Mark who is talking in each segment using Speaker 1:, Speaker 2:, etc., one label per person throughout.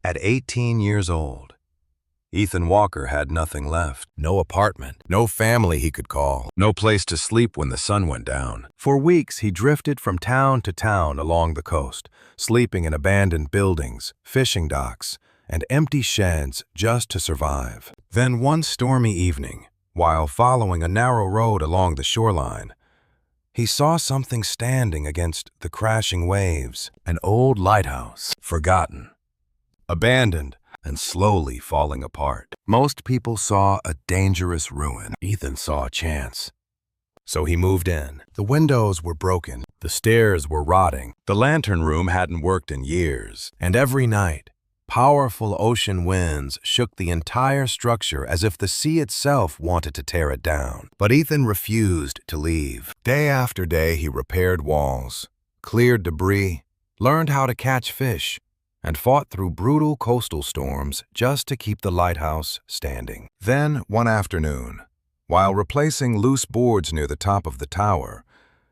Speaker 1: At 18 years old, Ethan Walker had nothing left. No apartment, no family he could call, no place to sleep when the sun went down. For weeks, he drifted from town to town along the coast, sleeping in abandoned buildings, fishing docks, and empty sheds just to survive. Then one stormy evening, while following a narrow road along the shoreline, he saw something standing against the crashing waves. An old lighthouse, forgotten, abandoned, and slowly falling apart. Most people saw a dangerous ruin. Ethan saw a chance. So he moved in. The windows were broken. The stairs were rotting. The lantern room hadn't worked in years. And every night, powerful ocean winds shook the entire structure as if the sea itself wanted to tear it down. But Ethan refused to leave. Day after day, he repaired walls, cleared debris, learned how to catch fish, and fought through brutal coastal storms just to keep the lighthouse standing. Then, one afternoon, while replacing loose boards near the top of the tower,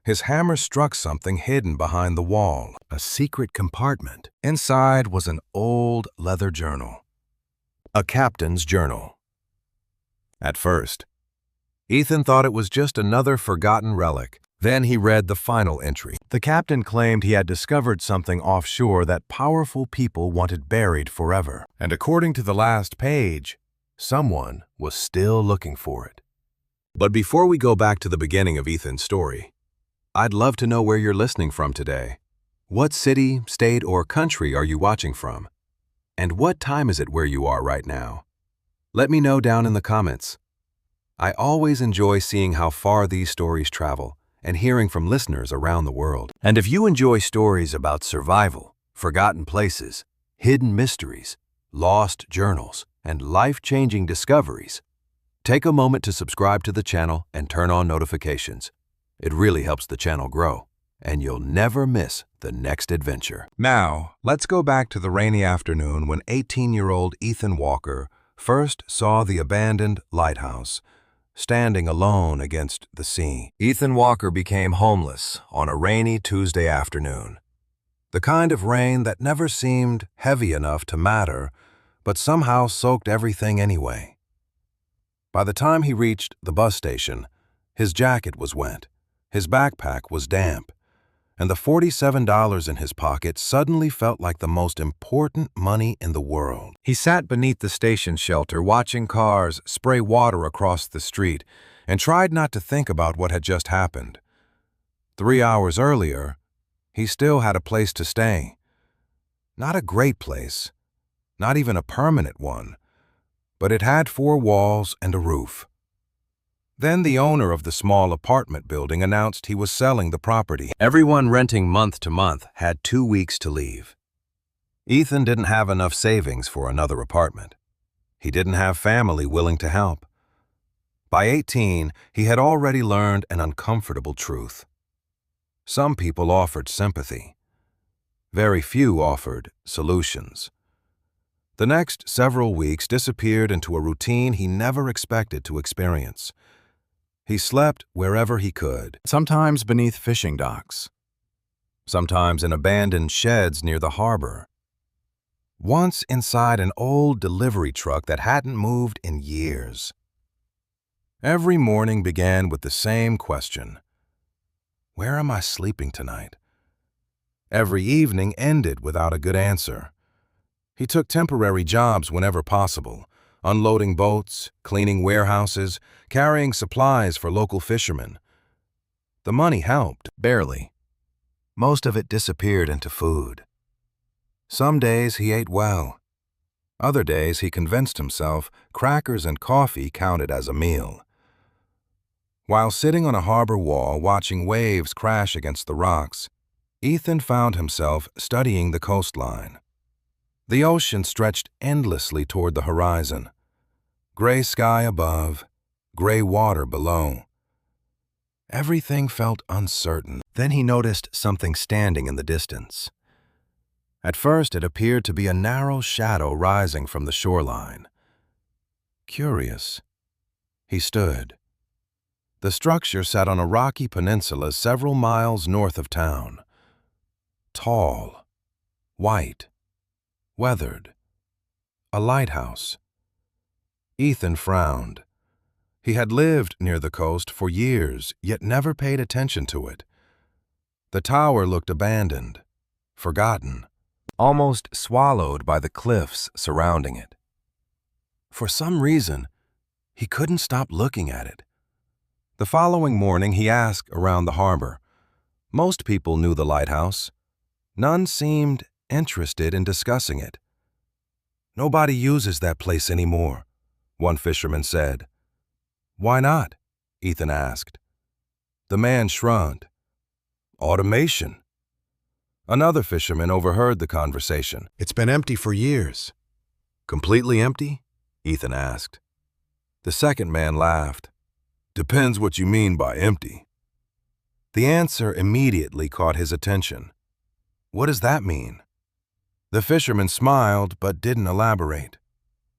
Speaker 1: his hammer struck something hidden behind the wall, a secret compartment. Inside was an old leather journal, a captain's journal. At first, Ethan thought it was just another forgotten relic. Then he read the final entry. The captain claimed he had discovered something offshore that powerful people wanted buried forever. And according to the last page, someone was still looking for it. But before we go back to the beginning of Ethan's story, I'd love to know where you're listening from today. What city, state, or country are you watching from? And what time is it where you are right now? Let me know down in the comments. I always enjoy seeing how far these stories travel and hearing from listeners around the world. And if you enjoy stories about survival, forgotten places, hidden mysteries, lost journals, and life-changing discoveries, take a moment to subscribe to the channel and turn on notifications. It really helps the channel grow, and you'll never miss the next adventure. Now, let's go back to the rainy afternoon when 18-year-old Ethan Walker first saw the abandoned lighthouse, standing alone against the sea. Ethan Walker became homeless on a rainy Tuesday afternoon. The kind of rain that never seemed heavy enough to matter, but somehow soaked everything anyway. By the time he reached the bus station, his jacket was wet, his backpack was damp, and the $47 in his pocket suddenly felt like the most important money in the world. He sat beneath the station shelter watching cars spray water across the street and tried not to think about what had just happened. 3 hours earlier, he still had a place to stay. Not a great place, not even a permanent one, but it had 4 walls and a roof. Then the owner of the small apartment building announced he was selling the property. Everyone renting month to month had 2 weeks to leave. Ethan didn't have enough savings for another apartment. He didn't have family willing to help. By 18, he had already learned an uncomfortable truth. Some people offered sympathy. Very few offered solutions. The next several weeks disappeared into a routine he never expected to experience. He slept wherever he could, sometimes beneath fishing docks, sometimes in abandoned sheds near the harbor, once inside an old delivery truck that hadn't moved in years. Every morning began with the same question: where am I sleeping tonight? Every evening ended without a good answer. He took temporary jobs whenever possible, unloading boats, cleaning warehouses, carrying supplies for local fishermen. The money helped, barely. Most of it disappeared into food. Some days he ate well. Other days he convinced himself crackers and coffee counted as a meal. While sitting on a harbor wall watching waves crash against the rocks, Ethan found himself studying the coastline. The ocean stretched endlessly toward the horizon. Gray sky above, gray water below. Everything felt uncertain. Then he noticed something standing in the distance. At first, it appeared to be a narrow shadow rising from the shoreline. Curious, he stood. The structure sat on a rocky peninsula several miles north of town. Tall, white, weathered, A lighthouse. Ethan frowned. He had lived near the coast for years, yet never paid attention to it. The tower looked abandoned, forgotten, almost swallowed by the cliffs surrounding it. For some reason, he couldn't stop looking at it. The following morning, he asked around the harbor. Most people knew the lighthouse. None seemed interested in discussing it. "Nobody uses that place anymore," one fisherman said. "Why not?" Ethan asked. The man shrugged. "Automation." Another fisherman overheard the conversation. "It's been empty for years." "Completely empty?" Ethan asked. The second man laughed. "Depends what you mean by empty." The answer immediately caught his attention. "What does that mean?" The fisherman smiled but didn't elaborate.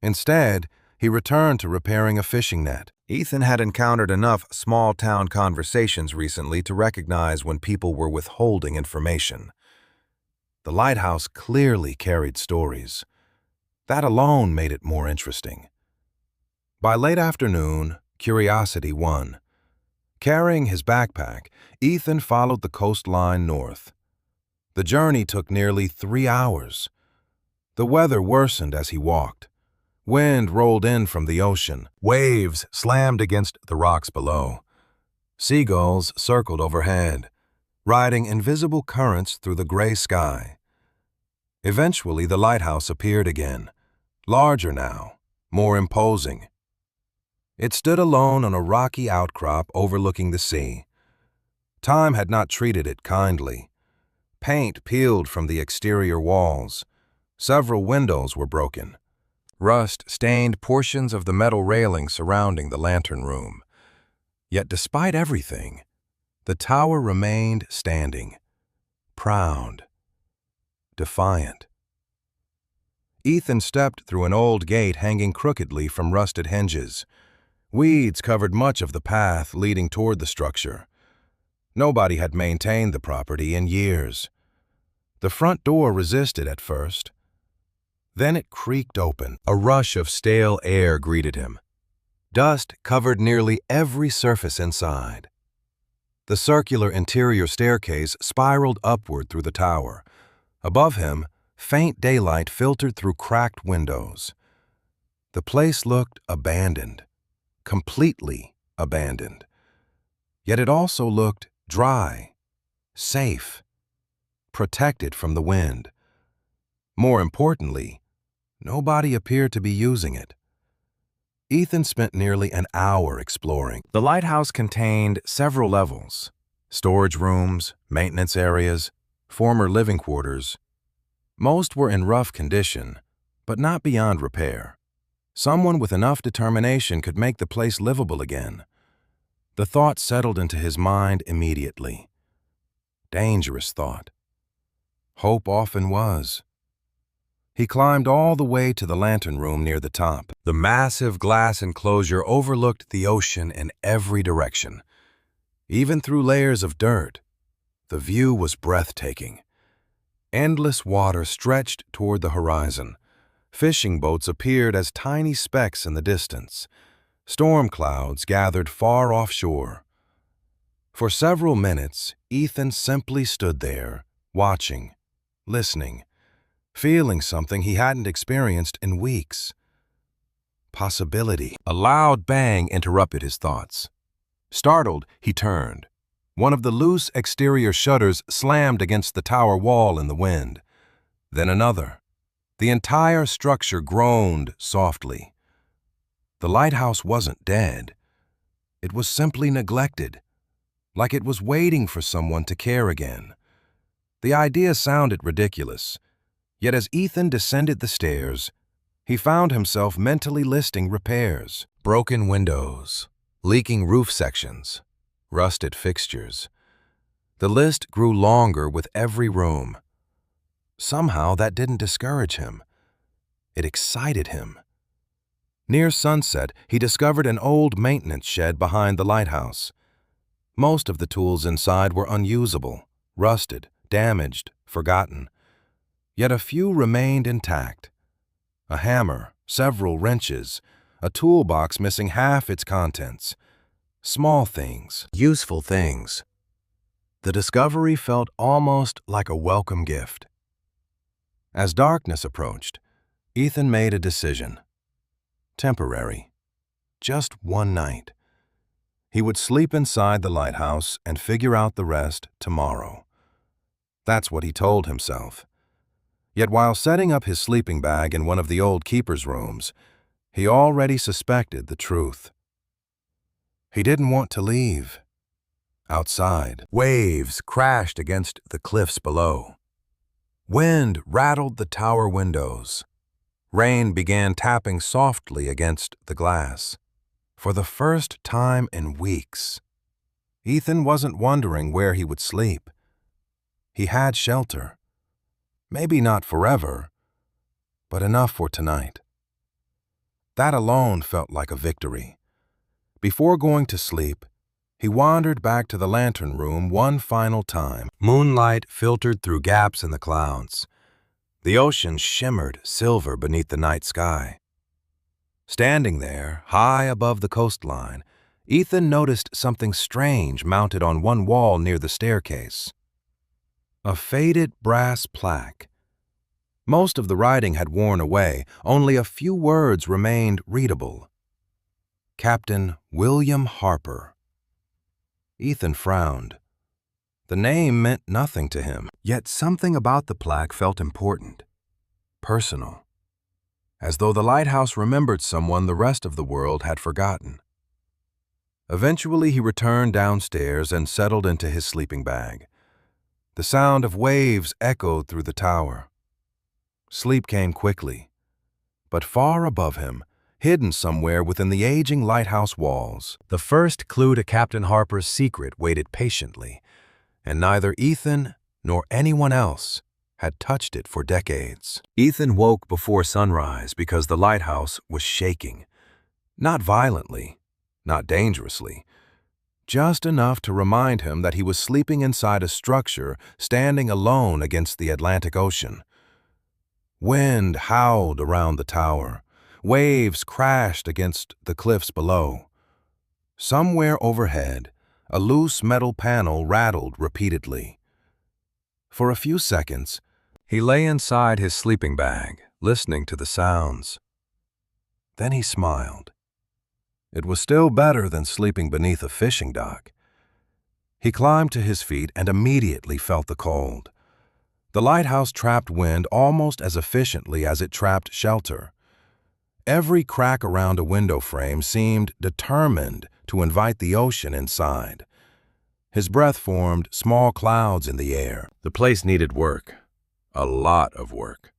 Speaker 1: Instead, he returned to repairing a fishing net. Ethan had encountered enough small-town conversations recently to recognize when people were withholding information. The lighthouse clearly carried stories. That alone made it more interesting. By late afternoon, curiosity won. Carrying his backpack, Ethan followed the coastline north. The journey took nearly 3 hours. The weather worsened as he walked. Wind rolled in from the ocean. Waves slammed against the rocks below. Seagulls circled overhead, riding invisible currents through the gray sky. Eventually, the lighthouse appeared again, larger now, more imposing. It stood alone on a rocky outcrop overlooking the sea. Time had not treated it kindly. Paint peeled from the exterior walls. Several windows were broken. Rust stained portions of the metal railing surrounding the lantern room. Yet despite everything, the tower remained standing, proud, defiant. Ethan stepped through an old gate hanging crookedly from rusted hinges. Weeds covered much of the path leading toward the structure. Nobody had maintained the property in years. The front door resisted at first. Then it creaked open. A rush of stale air greeted him. Dust covered nearly every surface inside. The circular interior staircase spiraled upward through the tower. Above him, faint daylight filtered through cracked windows. The place looked abandoned, completely abandoned. Yet it also looked dry, safe, protected from the wind. More importantly, nobody appeared to be using it. Ethan spent nearly an hour exploring. The lighthouse contained several levels: storage rooms, maintenance areas, former living quarters. Most were in rough condition, but not beyond repair. Someone with enough determination could make the place livable again. The thought settled into his mind immediately. Dangerous thought. Hope often was. He climbed all the way to the lantern room near the top. The massive glass enclosure overlooked the ocean in every direction. Even through layers of dirt, the view was breathtaking. Endless water stretched toward the horizon. Fishing boats appeared as tiny specks in the distance. Storm clouds gathered far offshore. For several minutes, Ethan simply stood there, watching, listening, feeling something he hadn't experienced in weeks. Possibility. A loud bang interrupted his thoughts. Startled, he turned. One of the loose exterior shutters slammed against the tower wall in the wind. Then another. The entire structure groaned softly. The lighthouse wasn't dead. It was simply neglected, like it was waiting for someone to care again. The idea sounded ridiculous, yet as Ethan descended the stairs, he found himself mentally listing repairs. Broken windows, leaking roof sections, rusted fixtures. The list grew longer with every room. Somehow that didn't discourage him. It excited him. Near sunset, he discovered an old maintenance shed behind the lighthouse. Most of the tools inside were unusable, rusted, damaged, forgotten. Yet a few remained intact. A hammer, several wrenches, a toolbox missing half its contents. Small things, useful things. The discovery felt almost like a welcome gift. As darkness approached, Ethan made a decision. Temporary. Just one night. He would sleep inside the lighthouse and figure out the rest tomorrow. That's what he told himself. Yet while setting up his sleeping bag in one of the old keeper's rooms, he already suspected the truth. He didn't want to leave. Outside, waves crashed against the cliffs below. Wind rattled the tower windows. Rain began tapping softly against the glass. For the first time in weeks, Ethan wasn't wondering where he would sleep. He had shelter. Maybe not forever, but enough for tonight. That alone felt like a victory. Before going to sleep, he wandered back to the lantern room one final time. Moonlight filtered through gaps in the clouds. The ocean shimmered silver beneath the night sky. Standing there, high above the coastline, Ethan noticed something strange mounted on one wall near the staircase. A faded brass plaque. Most of the writing had worn away, only a few words remained readable. Captain William Harper. Ethan frowned. The name meant nothing to him, yet something about the plaque felt important, personal, as though the lighthouse remembered someone the rest of the world had forgotten. Eventually, he returned downstairs and settled into his sleeping bag. The sound of waves echoed through the tower. Sleep came quickly, but far above him, hidden somewhere within the aging lighthouse walls, the first clue to Captain Harper's secret waited patiently, and neither Ethan nor anyone else had touched it for decades. Ethan woke before sunrise because the lighthouse was shaking. Not violently, not dangerously, just enough to remind him that he was sleeping inside a structure standing alone against the Atlantic Ocean. Wind howled around the tower. Waves crashed against the cliffs below. Somewhere overhead, a loose metal panel rattled repeatedly. For a few seconds, he lay inside his sleeping bag, listening to the sounds. Then he smiled. It was still better than sleeping beneath a fishing dock. He climbed to his feet and immediately felt the cold. The lighthouse trapped wind almost as efficiently as it trapped shelter. Every crack around a window frame seemed determined to invite the ocean inside. His breath formed small clouds in the air. The place needed work. A lot of work.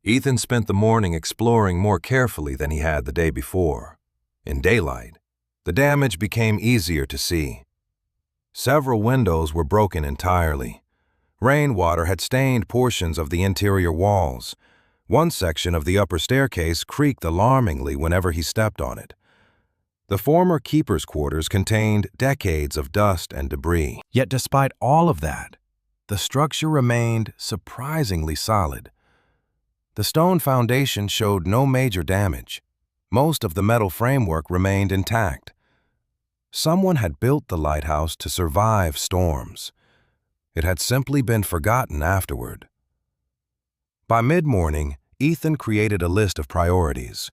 Speaker 1: Ethan spent the morning exploring more carefully than he had the day before. In daylight, the damage became easier to see. Several windows were broken entirely. Rainwater had stained portions of the interior walls. One section of the upper staircase creaked alarmingly whenever he stepped on it. The former keeper's quarters contained decades of dust and debris. Yet despite all of that, the structure remained surprisingly solid. The stone foundation showed no major damage. Most of the metal framework remained intact. Someone had built the lighthouse to survive storms. It had simply been forgotten afterward. By mid-morning, Ethan created a list of priorities.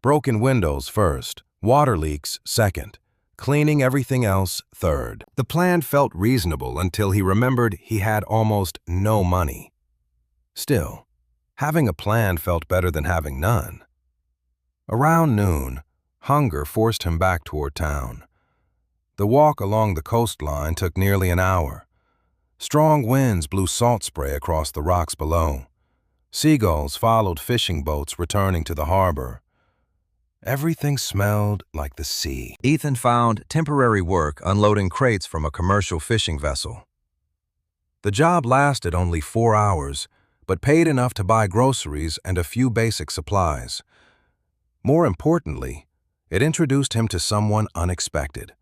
Speaker 1: Broken windows first, water leaks second, cleaning everything else third. The plan felt reasonable until he remembered he had almost no money. Still, having a plan felt better than having none. Around noon, hunger forced him back toward town. The walk along the coastline took nearly an hour. Strong winds blew salt spray across the rocks below. Seagulls followed fishing boats returning to the harbor. Everything smelled like the sea. Ethan found temporary work unloading crates from a commercial fishing vessel. The job lasted only 4 hours, but paid enough to buy groceries and a few basic supplies. More importantly, it introduced him to someone unexpected.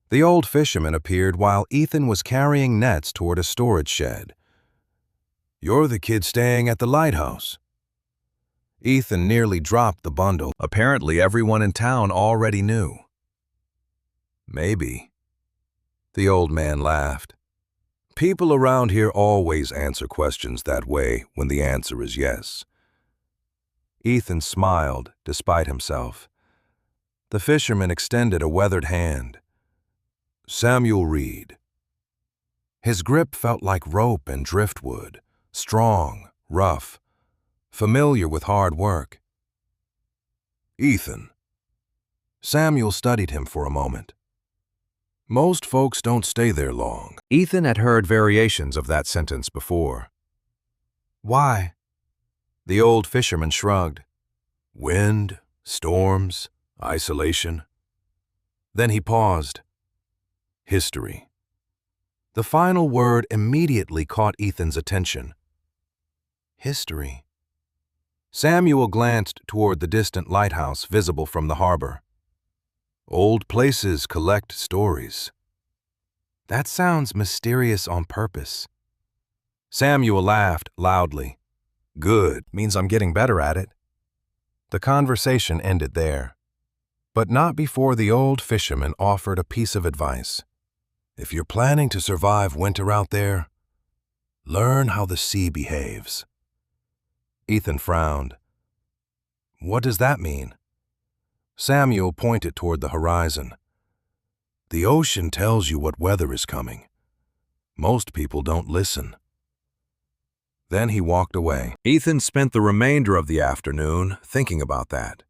Speaker 1: The old fisherman appeared while Ethan was carrying nets toward a storage shed. "You're the kid staying at the lighthouse." Ethan nearly dropped the bundle. Apparently, everyone in town already knew. Maybe. The old man laughed. People around here always answer questions that way when the answer is yes. Ethan smiled despite himself. The fisherman extended a weathered hand. Samuel Reed. His grip felt like rope and driftwood, strong, rough, familiar with hard work. Ethan. Samuel studied him for a moment. Most folks don't stay there long. Ethan had heard variations of that sentence before. Why? The old fisherman shrugged. Wind, storms, isolation. Then he paused. History. The final word immediately caught Ethan's attention. History. Samuel glanced toward the distant lighthouse visible from the harbor. Old places collect stories. That sounds mysterious on purpose. Samuel laughed loudly. Good, means I'm getting better at it. The conversation ended there, but not before the old fisherman offered a piece of advice. If you're planning to survive winter out there, learn how the sea behaves. Ethan frowned. What does that mean? Samuel pointed toward the horizon. The ocean tells you what weather is coming. Most people don't listen. Then he walked away. Ethan spent the remainder of the afternoon thinking about that.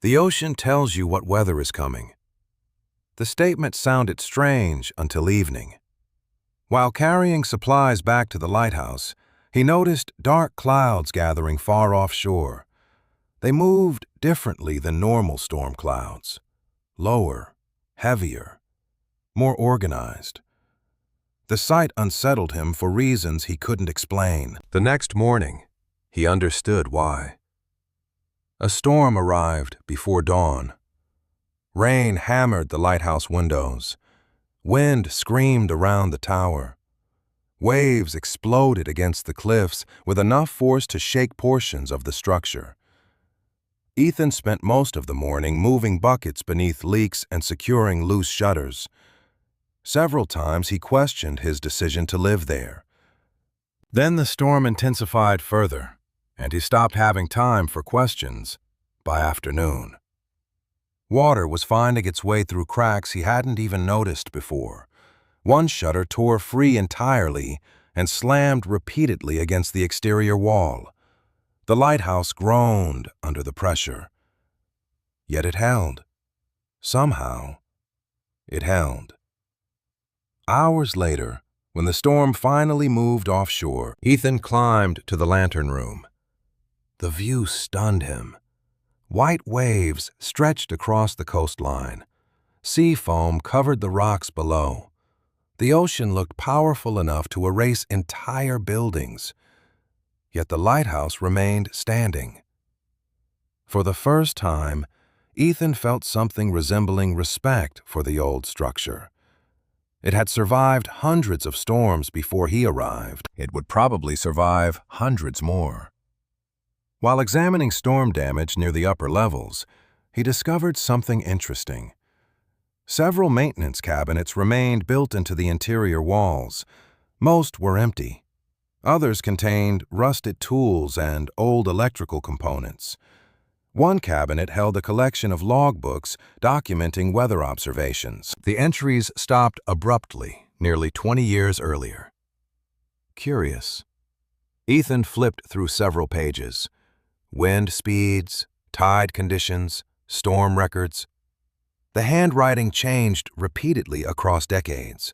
Speaker 1: The ocean tells you what weather is coming. The statement sounded strange until evening. While carrying supplies back to the lighthouse, he noticed dark clouds gathering far offshore. They moved differently than normal storm clouds. Lower, heavier, more organized. The sight unsettled him for reasons he couldn't explain. The next morning, he understood why. A storm arrived before dawn. Rain hammered the lighthouse windows. Wind screamed around the tower. Waves exploded against the cliffs with enough force to shake portions of the structure. Ethan spent most of the morning moving buckets beneath leaks and securing loose shutters. Several times he questioned his decision to live there. Then the storm intensified further, and he stopped having time for questions by afternoon. Water was finding its way through cracks he hadn't even noticed before. One shutter tore free entirely and slammed repeatedly against the exterior wall. The lighthouse groaned under the pressure. Yet it held. Somehow, it held. Hours later, when the storm finally moved offshore, Ethan climbed to the lantern room. The view stunned him. White waves stretched across the coastline. Sea foam covered the rocks below. The ocean looked powerful enough to erase entire buildings. Yet the lighthouse remained standing. For the first time, Ethan felt something resembling respect for the old structure. It had survived hundreds of storms before he arrived. It would probably survive hundreds more. While examining storm damage near the upper levels, he discovered something interesting. Several maintenance cabinets remained built into the interior walls. Most were empty. Others contained rusted tools and old electrical components. One cabinet held a collection of logbooks documenting weather observations. The entries stopped abruptly, nearly 20 years earlier. Curious. Ethan flipped through several pages. Wind speeds, tide conditions, storm records. The handwriting changed repeatedly across decades.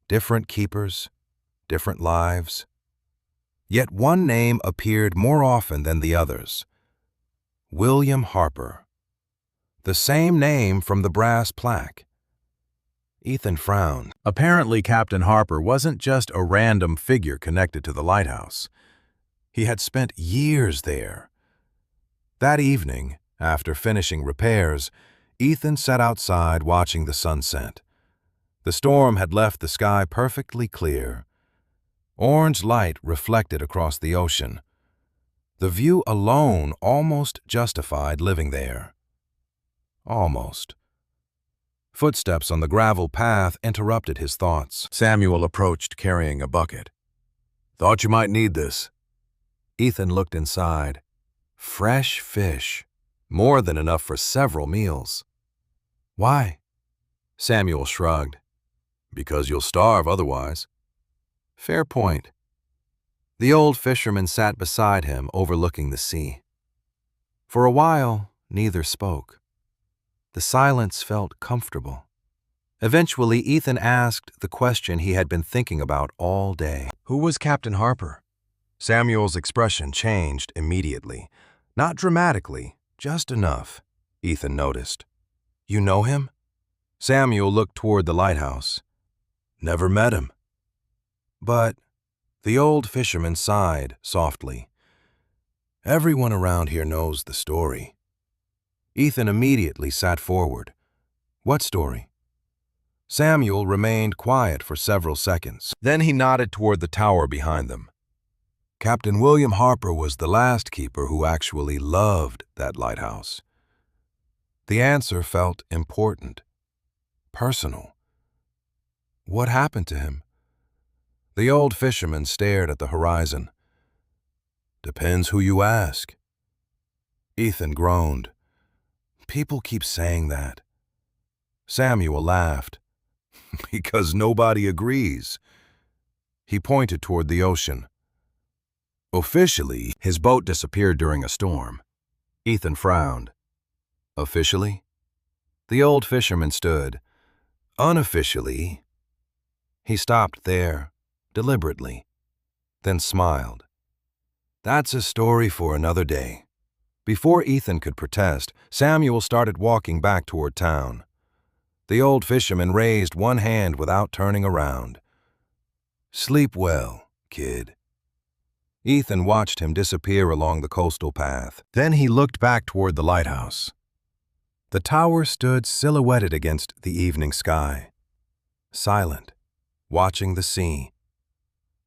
Speaker 1: Different keepers, different lives. Yet one name appeared more often than the others. William Harper. The same name from the brass plaque. Ethan frowned. Apparently, Captain Harper wasn't just a random figure connected to the lighthouse. He had spent years there. That evening, after finishing repairs, Ethan sat outside watching the sunset. The storm had left the sky perfectly clear. Orange light reflected across the ocean. The view alone almost justified living there. Almost. Footsteps on the gravel path interrupted his thoughts. Samuel approached carrying a bucket. "Thought you might need this." Ethan looked inside. Fresh fish. More than enough for several meals. "Why?" Samuel shrugged. "Because you'll starve otherwise." Fair point. The old fisherman sat beside him, overlooking the sea. For a while, neither spoke. The silence felt comfortable. Eventually, Ethan asked the question he had been thinking about all day. "Who was Captain Harper?" Samuel's expression changed immediately. Not dramatically, just enough, Ethan noticed. "You know him?" Samuel looked toward the lighthouse. "Never met him." "But," the old fisherman sighed softly, "everyone around here knows the story." Ethan immediately sat forward. "What story?" Samuel remained quiet for several seconds. Then he nodded toward the tower behind them. "Captain William Harper was the last keeper who actually loved that lighthouse." The answer felt important, personal. "What happened to him?" The old fisherman stared at the horizon. "Depends who you ask." Ethan groaned. "People keep saying that." Samuel laughed. "Because nobody agrees." He pointed toward the ocean. "Officially, his boat disappeared during a storm." Ethan frowned. "Officially?" The old fisherman stood. "Unofficially." He stopped there, deliberately, then smiled. "That's a story for another day." Before Ethan could protest, Samuel started walking back toward town. The old fisherman raised one hand without turning around. "Sleep well, kid." Ethan watched him disappear along the coastal path. Then he looked back toward the lighthouse. The tower stood silhouetted against the evening sky, silent, watching the sea.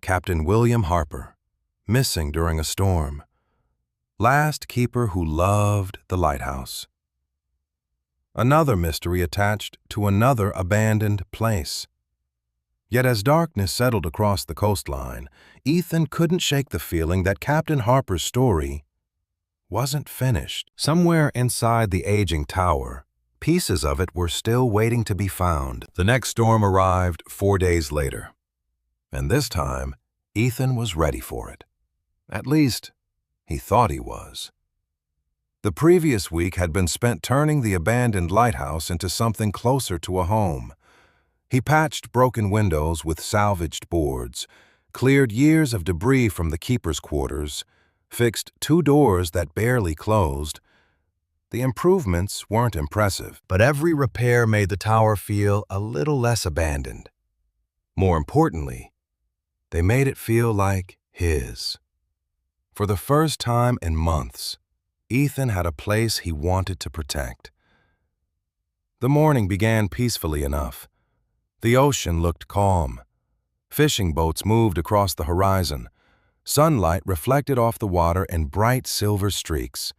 Speaker 1: Captain William Harper, missing during a storm. Last keeper who loved the lighthouse. Another mystery attached to another abandoned place. Yet as darkness settled across the coastline, Ethan couldn't shake the feeling that Captain Harper's story wasn't finished. Somewhere inside the aging tower, pieces of it were still waiting to be found. The next storm arrived 4 days later. And this time, Ethan was ready for it. At least, he thought he was. The previous week had been spent turning the abandoned lighthouse into something closer to a home. He patched broken windows with salvaged boards, cleared years of debris from the keeper's quarters, fixed 2 doors that barely closed. The improvements weren't impressive, but every repair made the tower feel a little less abandoned. More importantly, they made it feel like his. For the first time in months, Ethan had a place he wanted to protect. The morning began peacefully enough. The ocean looked calm. Fishing boats moved across the horizon. Sunlight reflected off the water in bright silver streaks.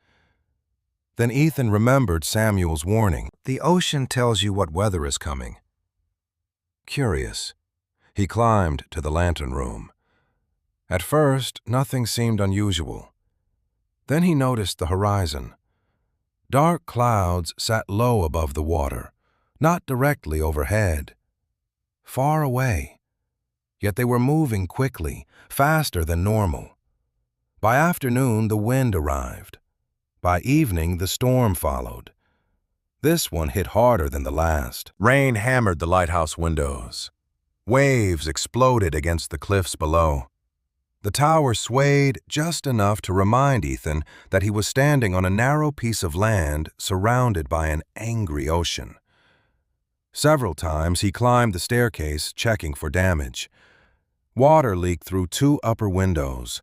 Speaker 1: Then Ethan remembered Samuel's warning. The ocean tells you what weather is coming. Curious. He climbed to the lantern room. At first, nothing seemed unusual. Then he noticed the horizon. Dark clouds sat low above the water, not directly overhead. Far away. Yet they were moving quickly, faster than normal. By afternoon, the wind arrived. By evening, the storm followed. This one hit harder than the last. Rain hammered the lighthouse windows. Waves exploded against the cliffs below. The tower swayed just enough to remind Ethan that he was standing on a narrow piece of land surrounded by an angry ocean. Several times he climbed the staircase, checking for damage. Water leaked through 2 upper windows.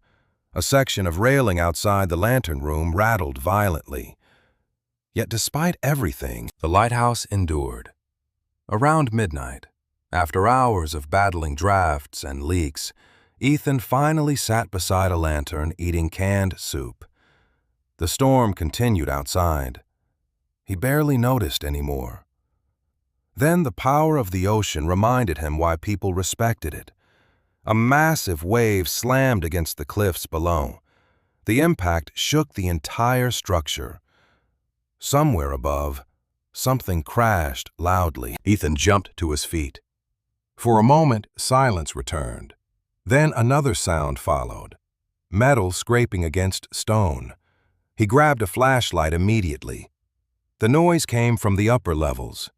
Speaker 1: A section of railing outside the lantern room rattled violently. Yet despite everything, the lighthouse endured. Around midnight, after hours of battling drafts and leaks, Ethan finally sat beside a lantern eating canned soup. The storm continued outside. He barely noticed anymore. Then the power of the ocean reminded him why people respected it. A massive wave slammed against the cliffs below. The impact shook the entire structure. Somewhere above, something crashed loudly. Ethan jumped to his feet. For a moment, silence returned. Then another sound followed, metal scraping against stone. He grabbed a flashlight immediately. The noise came from the upper levels.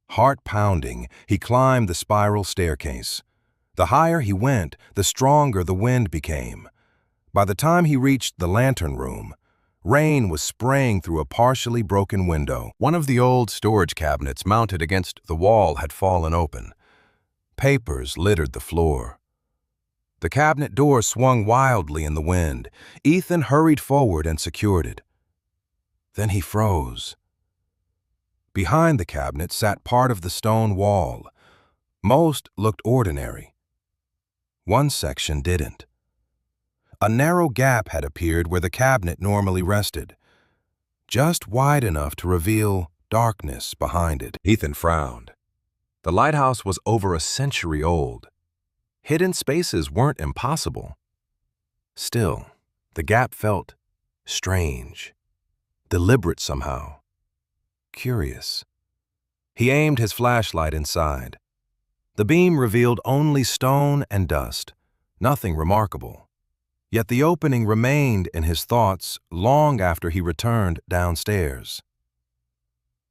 Speaker 1: Heart pounding, he climbed the spiral staircase. The higher he went, the stronger the wind became. By the time he reached the lantern room, rain was spraying through a partially broken window. One of the old storage cabinets mounted against the wall had fallen open. Papers littered the floor. The cabinet door swung wildly in the wind. Ethan hurried forward and secured it. Then he froze. Behind the cabinet sat part of the stone wall. Most looked ordinary. One section didn't. A narrow gap had appeared where the cabinet normally rested, just wide enough to reveal darkness behind it. Ethan frowned. The lighthouse was over a century old. Hidden spaces weren't impossible. Still, the gap felt strange, deliberate somehow, curious. He aimed his flashlight inside. The beam revealed only stone and dust, nothing remarkable. Yet the opening remained in his thoughts long after he returned downstairs.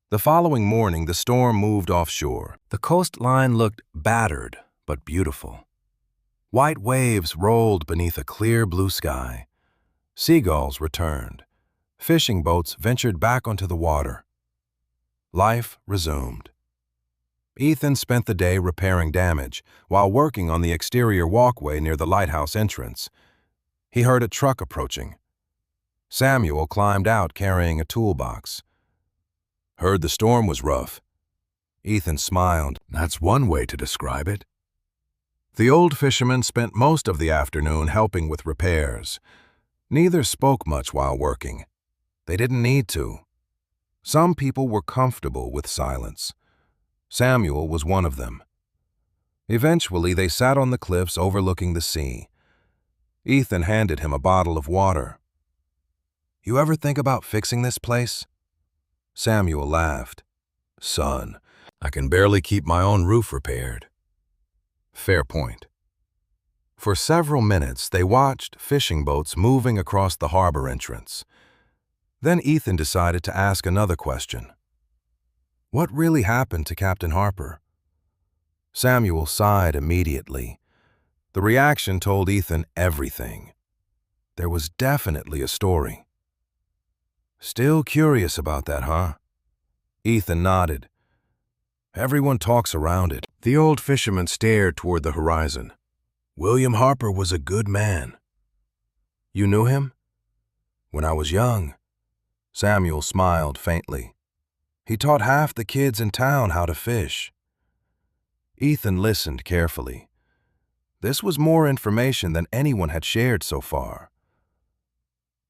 Speaker 1: The following morning, the storm moved offshore. The coastline looked battered but beautiful. White waves rolled beneath a clear blue sky. Seagulls returned. Fishing boats ventured back onto the water. Life resumed. Ethan spent the day repairing damage while working on the exterior walkway near the lighthouse entrance. He heard a truck approaching. Samuel climbed out carrying a toolbox. Heard the storm was rough. Ethan smiled. That's one way to describe it. The old fisherman spent most of the afternoon helping with repairs. Neither spoke much while working. They didn't need to. Some people were comfortable with silence. Samuel was one of them. Eventually, they sat on the cliffs overlooking the sea. Ethan handed him a bottle of water. You ever think about fixing this place? Samuel laughed. Son, I can barely keep my own roof repaired. Fair point. For several minutes, they watched fishing boats moving across the harbor entrance. Then Ethan decided to ask another question. What really happened to Captain Harper? Samuel sighed immediately. The reaction told Ethan everything. There was definitely a story. Still curious about that, huh? Ethan nodded. Everyone talks around it. The old fisherman stared toward the horizon. William Harper was a good man. You knew him? When I was young. Samuel smiled faintly. He taught half the kids in town how to fish. Ethan listened carefully. This was more information than anyone had shared so far.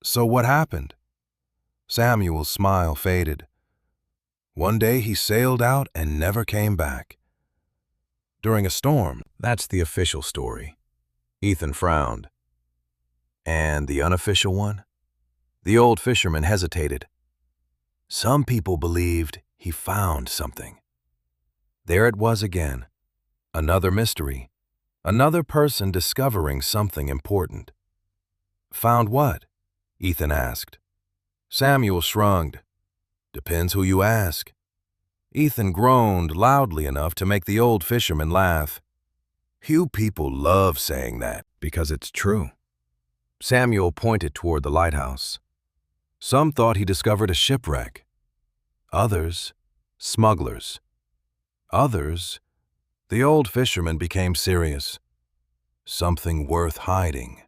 Speaker 1: So what happened? Samuel's smile faded. One day he sailed out and never came back. During a storm, that's the official story. Ethan frowned. And the unofficial one? The old fisherman hesitated. Some people believed he found something. There it was again. Another mystery. Another person discovering something important. Found what? Ethan asked. Samuel shrugged. Depends who you ask. Ethan groaned loudly enough to make the old fisherman laugh. Few people love saying that because it's true. Samuel pointed toward the lighthouse. Some thought he discovered a shipwreck. Others, smugglers. Others, the old fisherman became serious. Something worth hiding.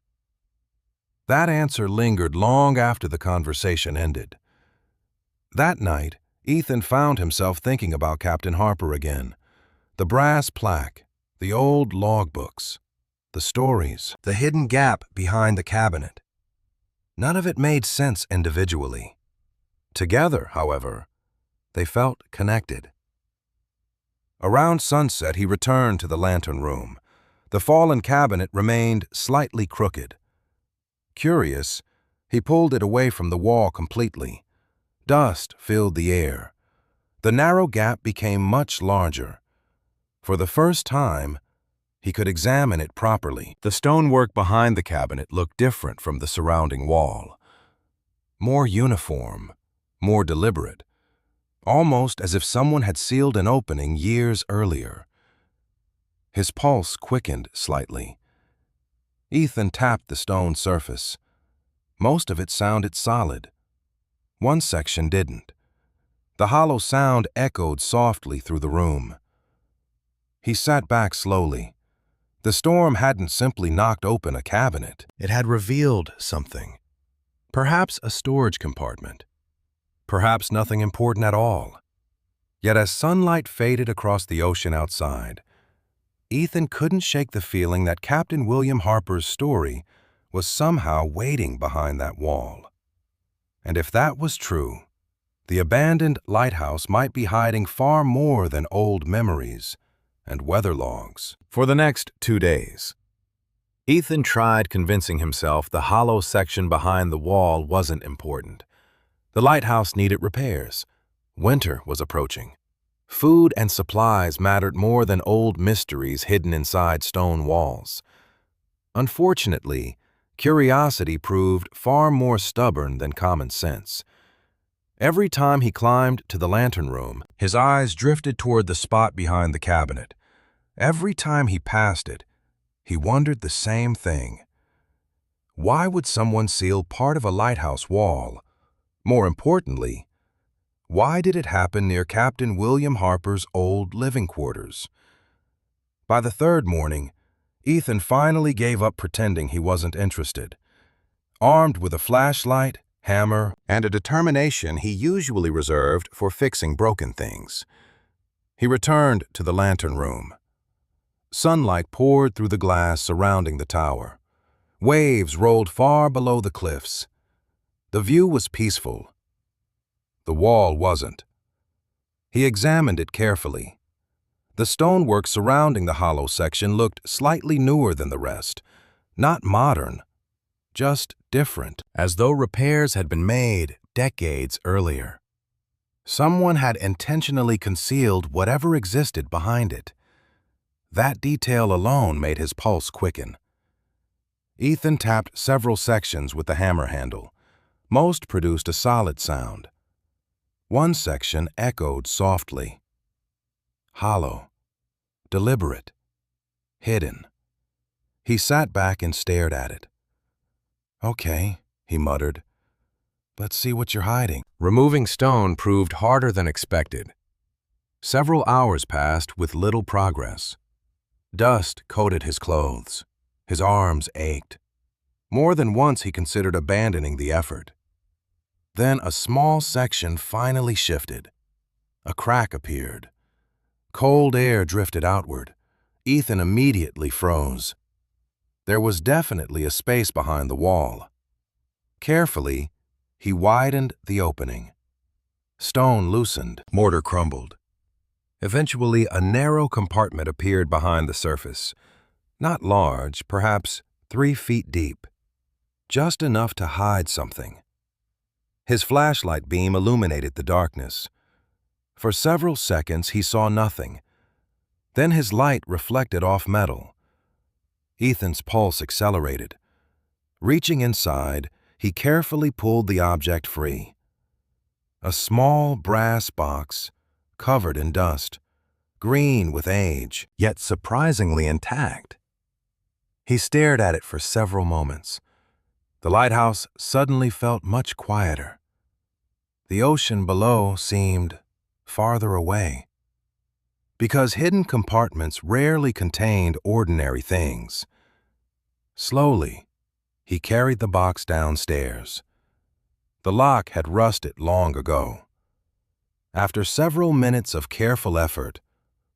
Speaker 1: That answer lingered long after the conversation ended. That night, Ethan found himself thinking about Captain Harper again. The brass plaque, the old logbooks. the stories, the hidden gap behind the cabinet. None of it made sense individually. Together, however, they felt connected. Around sunset, he returned to the lantern room. The fallen cabinet remained slightly crooked. Curious, he pulled it away from the wall completely. Dust filled the air. The narrow gap became much larger. For the first time, he could examine it properly. The stonework behind the cabinet looked different from the surrounding wall. More uniform, more deliberate, almost as if someone had sealed an opening years earlier. His pulse quickened slightly. Ethan tapped the stone surface. Most of it sounded solid. One section didn't. The hollow sound echoed softly through the room. He sat back slowly. The storm hadn't simply knocked open a cabinet. It had revealed something. Perhaps a storage compartment. Perhaps nothing important at all. Yet as sunlight faded across the ocean outside, Ethan couldn't shake the feeling that Captain William Harper's story was somehow waiting behind that wall. And if that was true, the abandoned lighthouse might be hiding far more than old memories and weather logs. For the next 2 days, Ethan tried convincing himself the hollow section behind the wall wasn't important. The lighthouse needed repairs. Winter was approaching. Food and supplies mattered more than old mysteries hidden inside stone walls. Unfortunately, curiosity proved far more stubborn than common sense. Every time he climbed to the lantern room, his eyes drifted toward the spot behind the cabinet. Every time he passed it, he wondered the same thing. Why would someone seal part of a lighthouse wall? More importantly, why did it happen near Captain William Harper's old living quarters? By the third morning, Ethan finally gave up pretending he wasn't interested. Armed with a flashlight, hammer, and a determination he usually reserved for fixing broken things, he returned to the lantern room. Sunlight poured through the glass surrounding the tower. Waves rolled far below the cliffs. The view was peaceful. The wall wasn't. He examined it carefully. The stonework surrounding the hollow section looked slightly newer than the rest. Not modern, just different, as though repairs had been made decades earlier. Someone had intentionally concealed whatever existed behind it. That detail alone made his pulse quicken. Ethan tapped several sections with the hammer handle. Most produced a solid sound. One section echoed softly. Hollow, deliberate, hidden. He sat back and stared at it. "Okay," he muttered. "Let's see what you're hiding." Removing stone proved harder than expected. Several hours passed with little progress. Dust coated his clothes. His arms ached. More than once he considered abandoning the effort. Then a small section finally shifted. A crack appeared. Cold air drifted outward. Ethan immediately froze. There was definitely a space behind the wall. Carefully, he widened the opening. Stone loosened, mortar crumbled. Eventually, a narrow compartment appeared behind the surface. Not large, perhaps 3 feet deep. Just enough to hide something. His flashlight beam illuminated the darkness. For several seconds, he saw nothing. Then his light reflected off metal. Ethan's pulse accelerated. Reaching inside, he carefully pulled the object free. A small brass box, covered in dust, green with age, yet surprisingly intact. He stared at it for several moments. The lighthouse suddenly felt much quieter. The ocean below seemed farther away. Because hidden compartments rarely contained ordinary things. Slowly, he carried the box downstairs. The lock had rusted long ago. After several minutes of careful effort,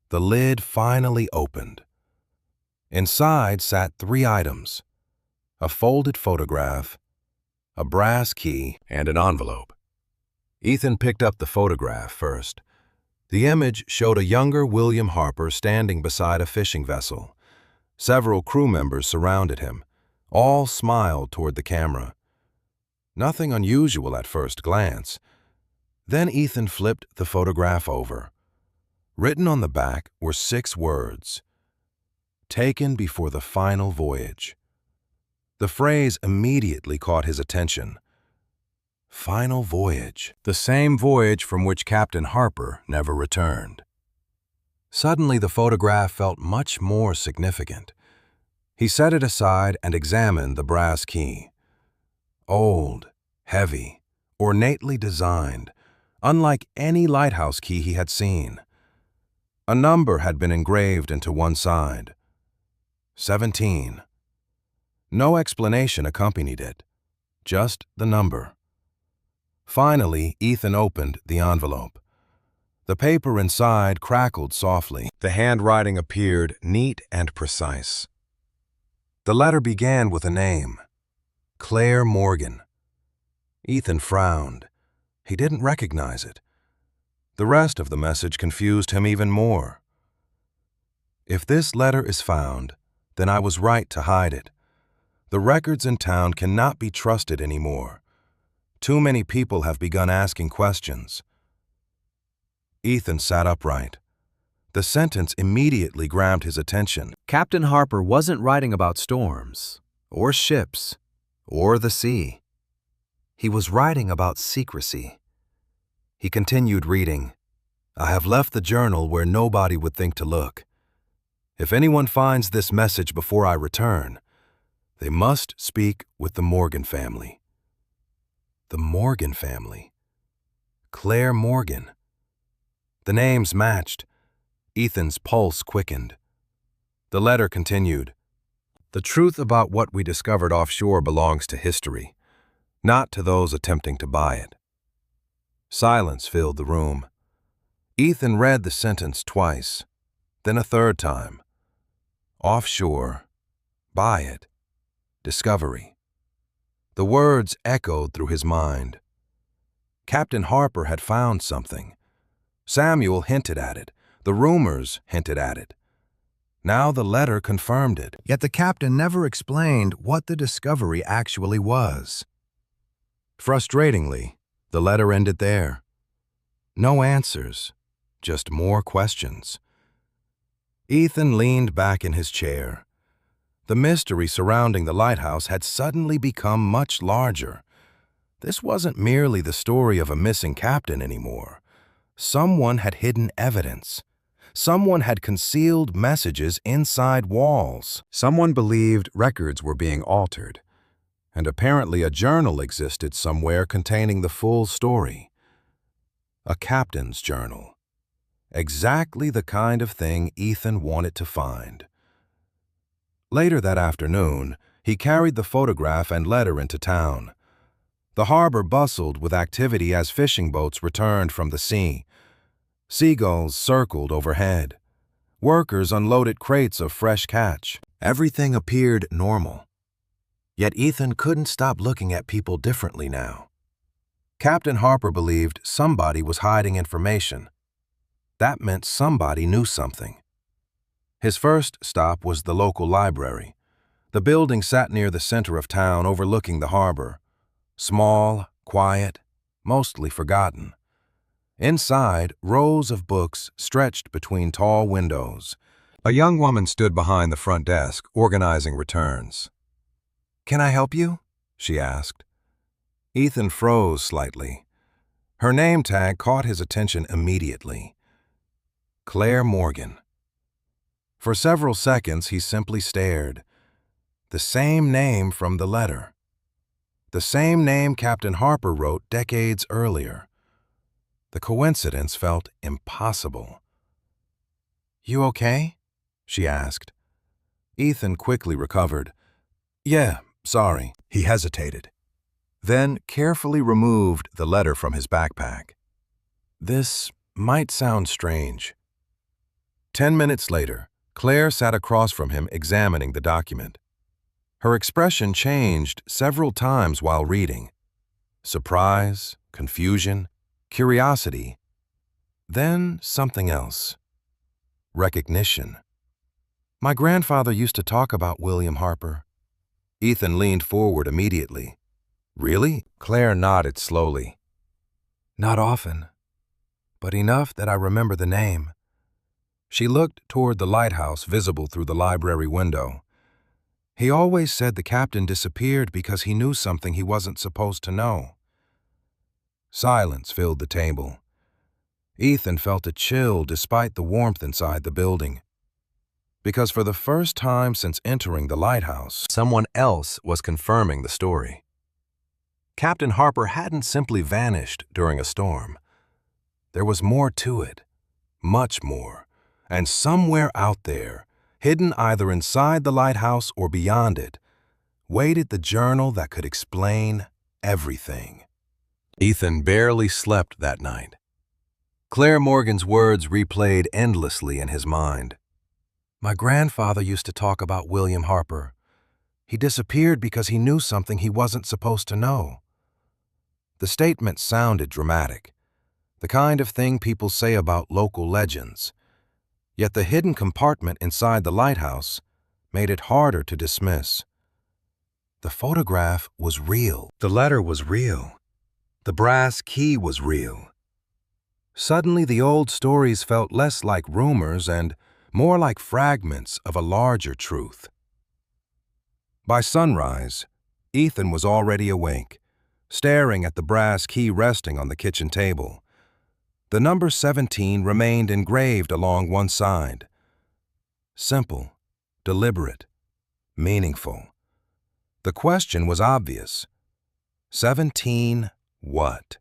Speaker 1: the lid finally opened. Inside sat 3 items: a folded photograph, a brass key, and an envelope. Ethan picked up the photograph first. The image showed a younger William Harper standing beside a fishing vessel. Several crew members surrounded him. All smiled toward the camera. Nothing unusual at first glance. Then Ethan flipped the photograph over. Written on the back were 6 words: "Taken before the final voyage." The phrase immediately caught his attention. Final voyage, the same voyage from which Captain Harper never returned. Suddenly, the photograph felt much more significant. He set it aside and examined the brass key. Old, heavy, ornately designed, unlike any lighthouse key he had seen. A number had been engraved into one side: 17. No explanation accompanied it, just the number. Finally, Ethan opened the envelope. The paper inside crackled softly. The handwriting appeared neat and precise. The letter began with a name: Claire Morgan. Ethan frowned. He didn't recognize it. The rest of the message confused him even more. If this letter is found, then I was right to hide it. The records in town cannot be trusted anymore. Too many people have begun asking questions. Ethan sat upright. The sentence immediately grabbed his attention.
Speaker 2: Captain Harper wasn't writing about storms, or ships, or the sea. He was writing about secrecy. He continued reading. "I have left the journal where nobody would think to look. If anyone finds this message before I return, they must speak with the Morgan family." The Morgan family. Claire Morgan. The names matched. Ethan's pulse quickened. The letter continued. "The truth about what we discovered offshore belongs to history, not to those attempting to buy it." Silence filled the room. Ethan read the sentence twice, then a third time. Offshore, buy it, discovery. The words echoed through his mind. Captain Harper had found something. Samuel hinted at it. The rumors hinted at it. Now the letter confirmed it. Yet the captain never explained what the discovery actually was. Frustratingly, the letter ended there. No answers, just more questions. Ethan leaned back in his chair. The mystery surrounding the lighthouse had suddenly become much larger. This wasn't merely the story of a missing captain anymore. Someone had hidden evidence. Someone had concealed messages inside walls. Someone believed records were being altered, and apparently a journal existed somewhere containing the full story. A captain's journal. Exactly the kind of thing Ethan wanted to find. Later that afternoon, he carried the photograph and letter into town. The harbor bustled with activity as fishing boats returned from the sea. Seagulls circled overhead. Workers unloaded crates of fresh catch. Everything appeared normal. Yet Ethan couldn't stop looking at people differently now. Captain Harper believed somebody was hiding information. That meant somebody knew something. His first stop was the local library. The building sat near the center of town, overlooking the harbor. Small, quiet, mostly forgotten. Inside, rows of books stretched between tall windows. A young woman stood behind the front desk, organizing returns. "Can I help you?" she asked. Ethan froze slightly. Her name tag caught his attention immediately. Claire Morgan. For several seconds, he simply stared. The same name from the letter. The same name Captain Harper wrote decades earlier. The coincidence felt impossible. "You okay?" she asked. Ethan quickly recovered. "Yeah, sorry." He hesitated, then carefully removed the letter from his backpack. This might sound strange. 10 minutes later, Claire sat across from him examining the document. Her expression changed several times while reading. Surprise, confusion, curiosity. Then something else. Recognition. My grandfather used to talk about William Harper. Ethan leaned forward immediately. Really? Claire nodded slowly. Not often, but enough that I remember the name. She looked toward the lighthouse visible through the library window. He always said the captain disappeared because he knew something he wasn't supposed to know. Silence filled the table. Ethan felt a chill despite the warmth inside the building. Because for the first time since entering the lighthouse, someone else was confirming the story. Captain Harper hadn't simply vanished during a storm. There was more to it, much more, and somewhere out there, hidden either inside the lighthouse or beyond it, waited the journal that could explain everything. Ethan barely slept that night. Claire Morgan's words replayed endlessly in his mind. My grandfather used to talk about William Harper. He disappeared because he knew something he wasn't supposed to know. The statement sounded dramatic, the kind of thing people say about local legends. Yet the hidden compartment inside the lighthouse made it harder to dismiss. The photograph was real. The letter was real. The brass key was real. Suddenly, the old stories felt less like rumors and more like fragments of a larger truth. By sunrise, Ethan was already awake, staring at the brass key resting on the kitchen table. The number 17 remained engraved along one side. Simple, deliberate, meaningful. The question was obvious. 17 what?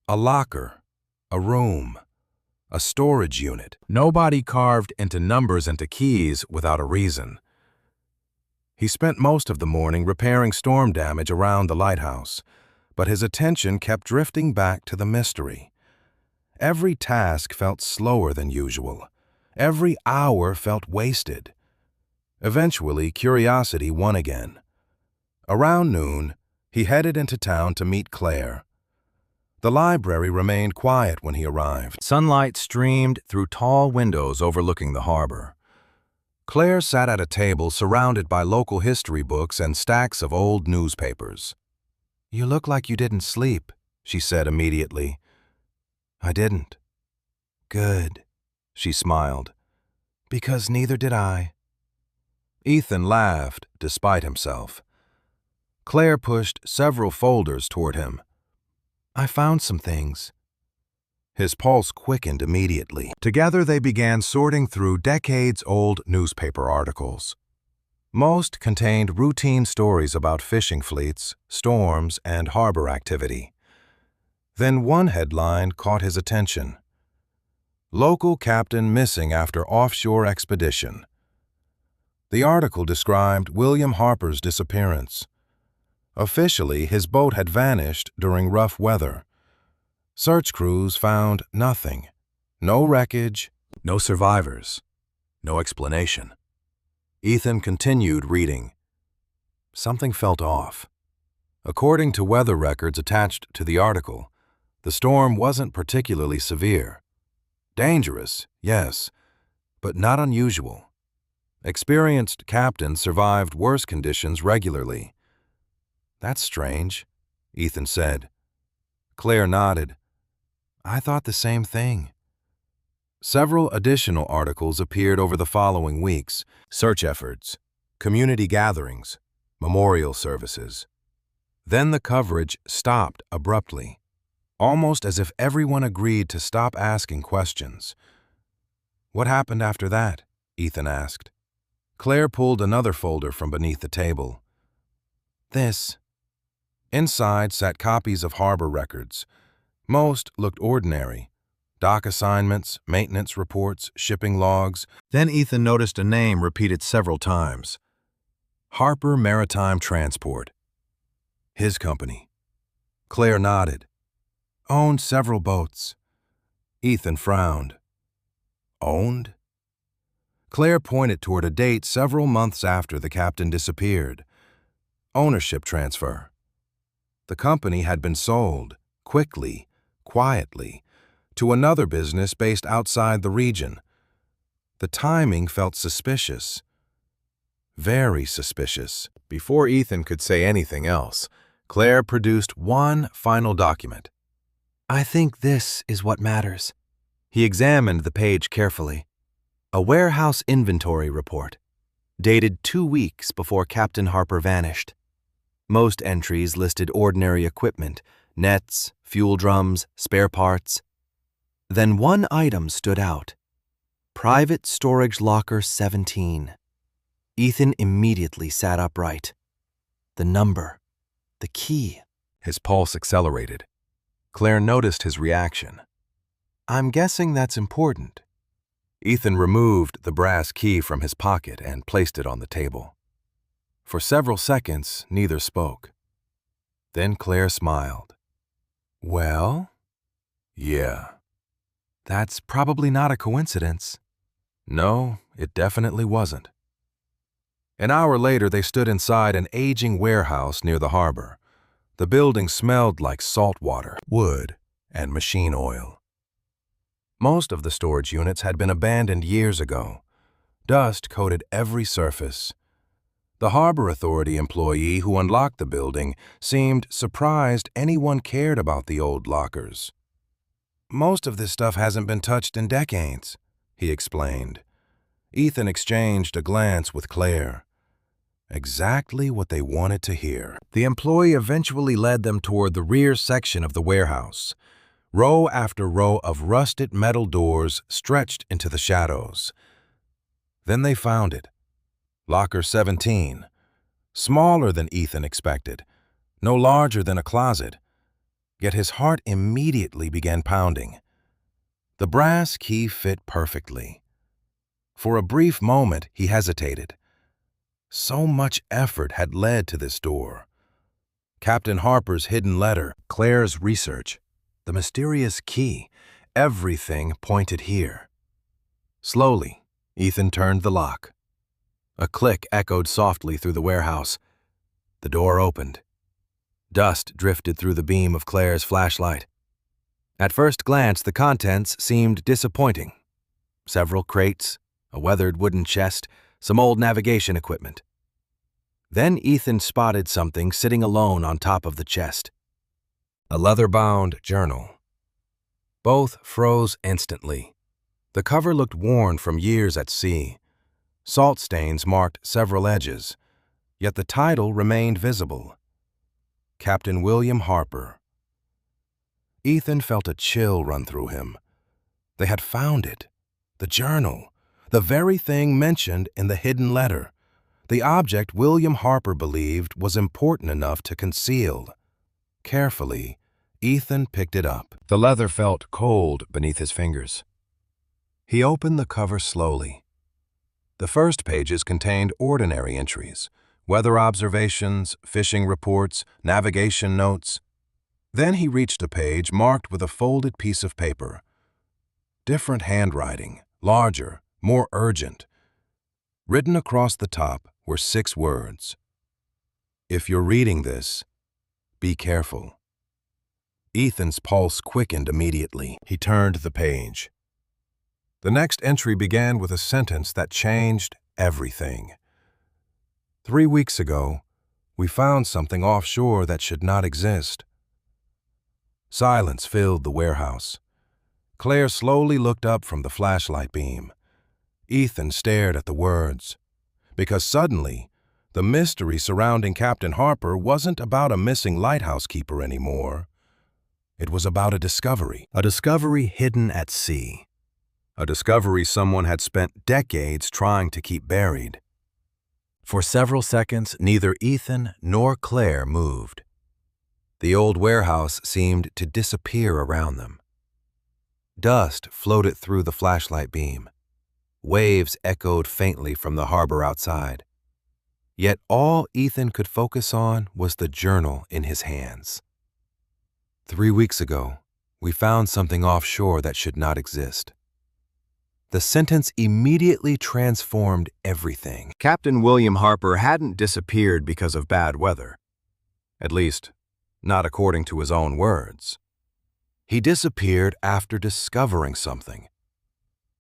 Speaker 2: A locker, a room, a storage unit. Nobody carved into numbers and to keys without a reason. He spent most of the morning repairing storm damage around the lighthouse, but his attention kept drifting back to the mystery. Every task felt slower than usual. Every hour felt wasted. Eventually, curiosity won again. Around noon, he headed into town to meet Claire. The library remained quiet when he arrived. Sunlight streamed through tall windows overlooking the harbor. Claire sat at a table surrounded by local history books and stacks of old newspapers. You look like you didn't sleep, she said immediately. I didn't. Good, she smiled. Because neither did I. Ethan laughed despite himself. Claire pushed several folders toward him. I found some things. His pulse quickened immediately. Together they began sorting through decades-old newspaper articles. Most contained routine stories about fishing fleets, storms, and harbor activity. Then one headline caught his attention. Local captain missing after offshore expedition. The article described William Harper's disappearance. Officially, his boat had vanished during rough weather. Search crews found nothing. No wreckage, no survivors, no explanation. Ethan continued reading. Something felt off. According to weather records attached to the article, the storm wasn't particularly severe. Dangerous, yes, but not unusual. Experienced captains survived worse conditions regularly. That's strange, Ethan said. Claire nodded. I thought the same thing. Several additional articles appeared over the following weeks. Search efforts, community gatherings, memorial services. Then the coverage stopped abruptly, almost as if everyone agreed to stop asking questions. What happened after that? Ethan asked. Claire pulled another folder from beneath the table. This. Inside sat copies of harbor records. Most looked ordinary. Dock assignments, maintenance reports, shipping logs. Then Ethan noticed a name repeated several times. Harper Maritime Transport. His company. Claire nodded. Owned several boats. Ethan frowned. Owned? Claire pointed toward a date several months after the captain disappeared. Ownership transfer. The company had been sold, quickly, quietly, to another business based outside the region. The timing felt suspicious. Very suspicious. Before Ethan could say anything else, Claire produced one final document.
Speaker 1: I think this is what matters. He examined the page carefully. A warehouse inventory report, dated 2 weeks before Captain Harper vanished. Most entries listed ordinary equipment, nets, fuel drums, spare parts. Then one item stood out. Private Storage Locker 17. Ethan immediately sat upright. The number, the key.
Speaker 2: His pulse accelerated. Claire noticed his reaction. I'm guessing that's important. Ethan removed the brass key from his pocket and placed it on the table. For several seconds, neither spoke. Then Claire smiled. Well, yeah. That's probably not a coincidence. No, it definitely wasn't. An hour later, they stood inside an aging warehouse near the harbor. The building smelled like salt water, wood, and machine oil. Most of the storage units had been abandoned years ago. Dust coated every surface. The harbor authority employee who unlocked the building seemed surprised anyone cared about the old lockers. Most of this stuff hasn't been touched in decades, he explained. Ethan exchanged a glance with Claire. Exactly what they wanted to hear. The employee eventually led them toward the rear section of the warehouse. Row after row of rusted metal doors stretched into the shadows. Then they found it. Locker 17. Smaller than Ethan expected. No larger than a closet. Yet his heart immediately began pounding. The brass key fit perfectly. For a brief moment, he hesitated. So much effort had led to this door. Captain Harper's hidden letter, Claire's research, the mysterious key, everything pointed here. Slowly, Ethan turned the lock. A click echoed softly through the warehouse. The door opened. Dust drifted through the beam of Claire's flashlight. At first glance, the contents seemed disappointing. Several crates, a weathered wooden chest, some old navigation equipment. Then Ethan spotted something sitting alone on top of the chest. A leather-bound journal. Both froze instantly. The cover looked worn from years at sea. Salt stains marked several edges, yet the title remained visible. Captain William Harper. Ethan felt a chill run through him. They had found it. The journal. The very thing mentioned in the hidden letter. The object William Harper believed was important enough to conceal. Carefully, Ethan picked it up. The leather felt cold beneath his fingers. He opened the cover slowly. The first pages contained ordinary entries, weather observations, fishing reports, navigation notes. Then he reached a page marked with a folded piece of paper. Different handwriting, larger, more urgent. Written across the top were 6 words. If you're reading this, be careful. Ethan's pulse quickened immediately. He turned the page. The next entry began with a sentence that changed everything. 3 weeks ago, we found something offshore that should not exist. Silence filled the warehouse. Claire slowly looked up from the flashlight beam. Ethan stared at the words. Because suddenly, the mystery surrounding Captain Harper wasn't about a missing lighthouse keeper anymore. It was about a discovery hidden at sea. A discovery someone had spent decades trying to keep buried. For several seconds, neither Ethan nor Claire moved. The old warehouse seemed to disappear around them. Dust floated through the flashlight beam. Waves echoed faintly from the harbor outside. Yet all Ethan could focus on was the journal in his hands. 3 weeks ago, we found something offshore that should not exist. The sentence immediately transformed everything.
Speaker 1: Captain William Harper hadn't disappeared because of bad weather. At least, not according to his own words.
Speaker 2: He disappeared after discovering something.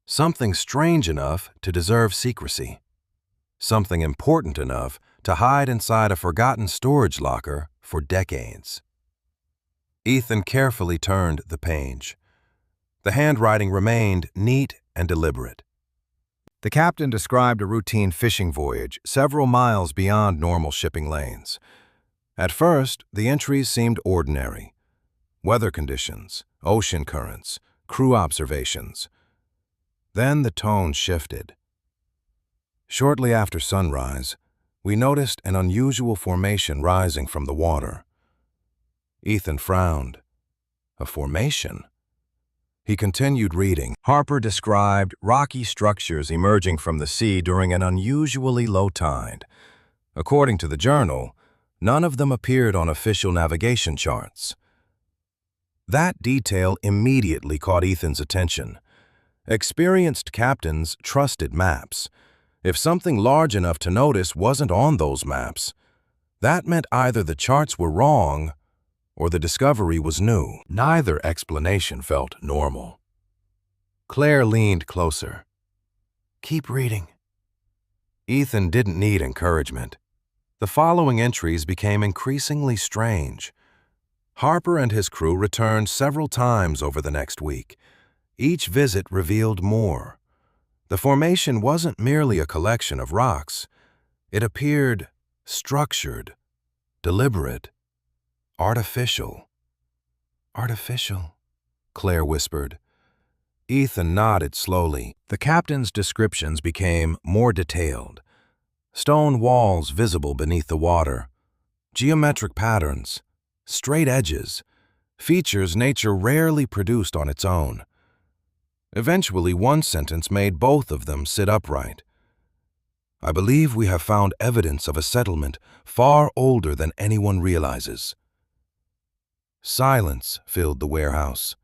Speaker 2: Something strange enough to deserve secrecy. Something important enough to hide inside a forgotten storage locker for decades. Ethan carefully turned the page. The handwriting remained neat and deliberate. The captain described a routine fishing voyage several miles beyond normal shipping lanes. At first, the entries seemed ordinary. Weather conditions, ocean currents, crew observations. Then the tone shifted. Shortly after sunrise, we noticed an unusual formation rising from the water. Ethan frowned. A formation? He continued reading. Harper described rocky structures emerging from the sea during an unusually low tide. According to the journal, none of them appeared on official navigation charts. That detail immediately caught Ethan's attention. Experienced captains trusted maps. If something large enough to notice wasn't on those maps, that meant either the charts were wrong or the discovery was new. Neither explanation felt normal. Claire leaned closer. "Keep reading." Ethan didn't need encouragement. The following entries became increasingly strange. Harper and his crew returned several times over the next week. Each visit revealed more. The formation wasn't merely a collection of rocks. It appeared structured, deliberate, artificial. "Artificial," Claire whispered. Ethan nodded slowly. The captain's descriptions became more detailed. Stone walls visible beneath the water, geometric patterns, straight edges, features nature rarely produced on its own. Eventually, one sentence made both of them sit upright. "I believe we have found evidence of a settlement far older than anyone realizes." Silence filled the warehouse.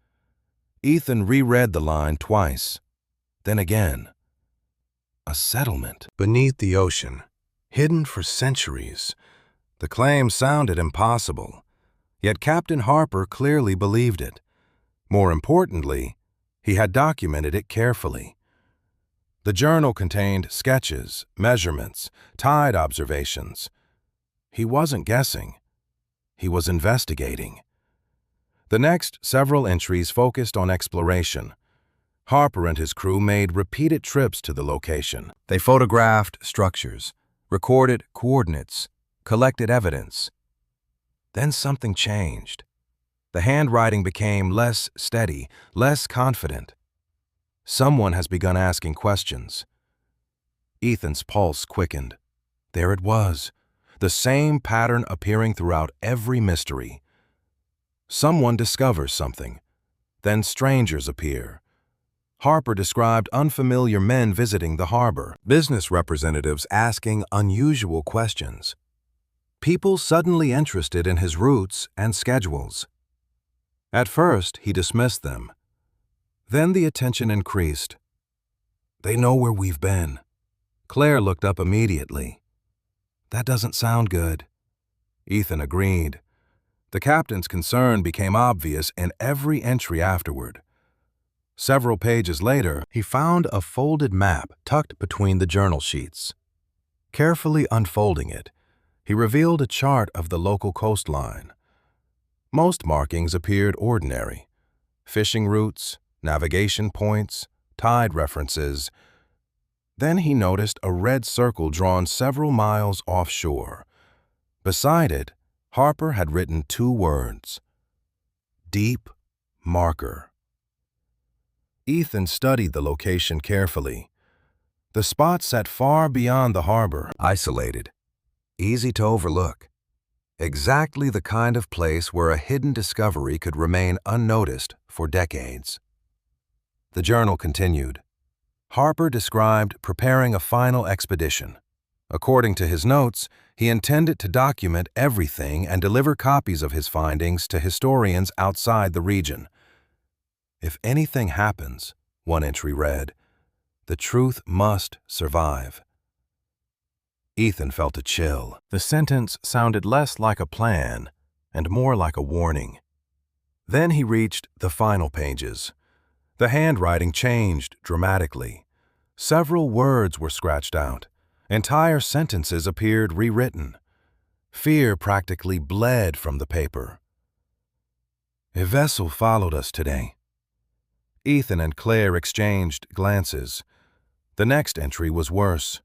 Speaker 2: Ethan reread the line twice, then again. A settlement beneath the ocean, hidden for centuries. The claim sounded impossible, yet Captain Harper clearly believed it. More importantly, he had documented it carefully. The journal contained sketches, measurements, tide observations. He wasn't guessing. He was investigating. The next several entries focused on exploration. Harper and his crew made repeated trips to the location. They photographed structures, recorded coordinates, collected evidence. Then something changed. The handwriting became less steady, less confident. Someone has begun asking questions. Ethan's pulse quickened. There it was, the same pattern appearing throughout every mystery. Someone discovers something. Then strangers appear. Harper described unfamiliar men visiting the harbor, business representatives asking unusual questions, people suddenly interested in his routes and schedules. At first, he dismissed them. Then the attention increased. "They know where we've been." Claire looked up immediately. "That doesn't sound good." Ethan agreed. The captain's concern became obvious in every entry afterward. Several pages later, he found a folded map tucked between the journal sheets. Carefully unfolding it, he revealed a chart of the local coastline. Most markings appeared ordinary. Fishing routes, navigation points, tide references. Then he noticed a red circle drawn several miles offshore. Beside it, Harper had written 2 words: "Deep Marker." Ethan studied the location carefully. The spot sat far beyond the harbor, isolated, easy to overlook. Exactly the kind of place where a hidden discovery could remain unnoticed for decades. The journal continued. Harper described preparing a final expedition. According to his notes, he intended to document everything and deliver copies of his findings to historians outside the region. "If anything happens," one entry read, The truth must survive. Ethan felt a chill. The sentence sounded less like a plan and more like a warning. Then he reached the final pages. The handwriting changed dramatically. Several words were scratched out. Entire sentences appeared rewritten. Fear practically bled from the paper. A vessel followed us today. Ethan and Claire exchanged glances. The next entry was worse.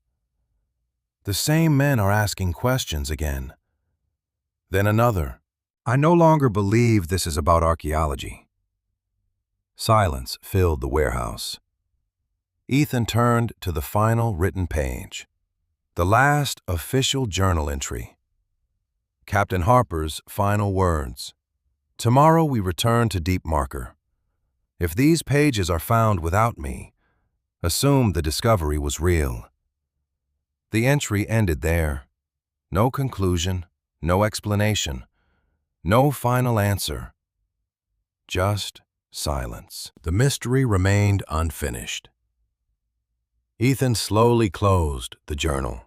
Speaker 2: The same men are asking questions again. Then another. I no longer believe this is about archaeology. Silence filled the warehouse. Ethan turned to the final written page. The last official journal entry. Captain Harper's final words. Tomorrow we return to Deep Marker. If these pages are found without me, assume the discovery was real. The entry ended there. No conclusion, no explanation, no final answer. Just silence. The mystery remained unfinished. Ethan slowly closed the journal.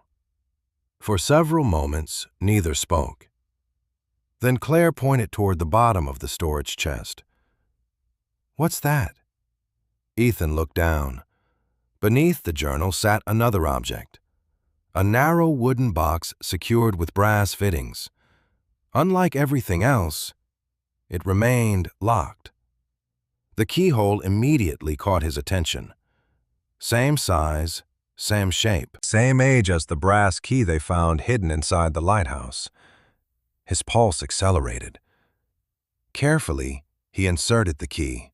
Speaker 2: For several moments, neither spoke. Then Claire pointed toward the bottom of the storage chest. What's that? Ethan looked down. Beneath the journal sat another object. A narrow wooden box secured with brass fittings. Unlike everything else, it remained locked. The keyhole immediately caught his attention. Same size, same shape. Same age as the brass key they found hidden inside the lighthouse. His pulse accelerated. Carefully, he inserted the key.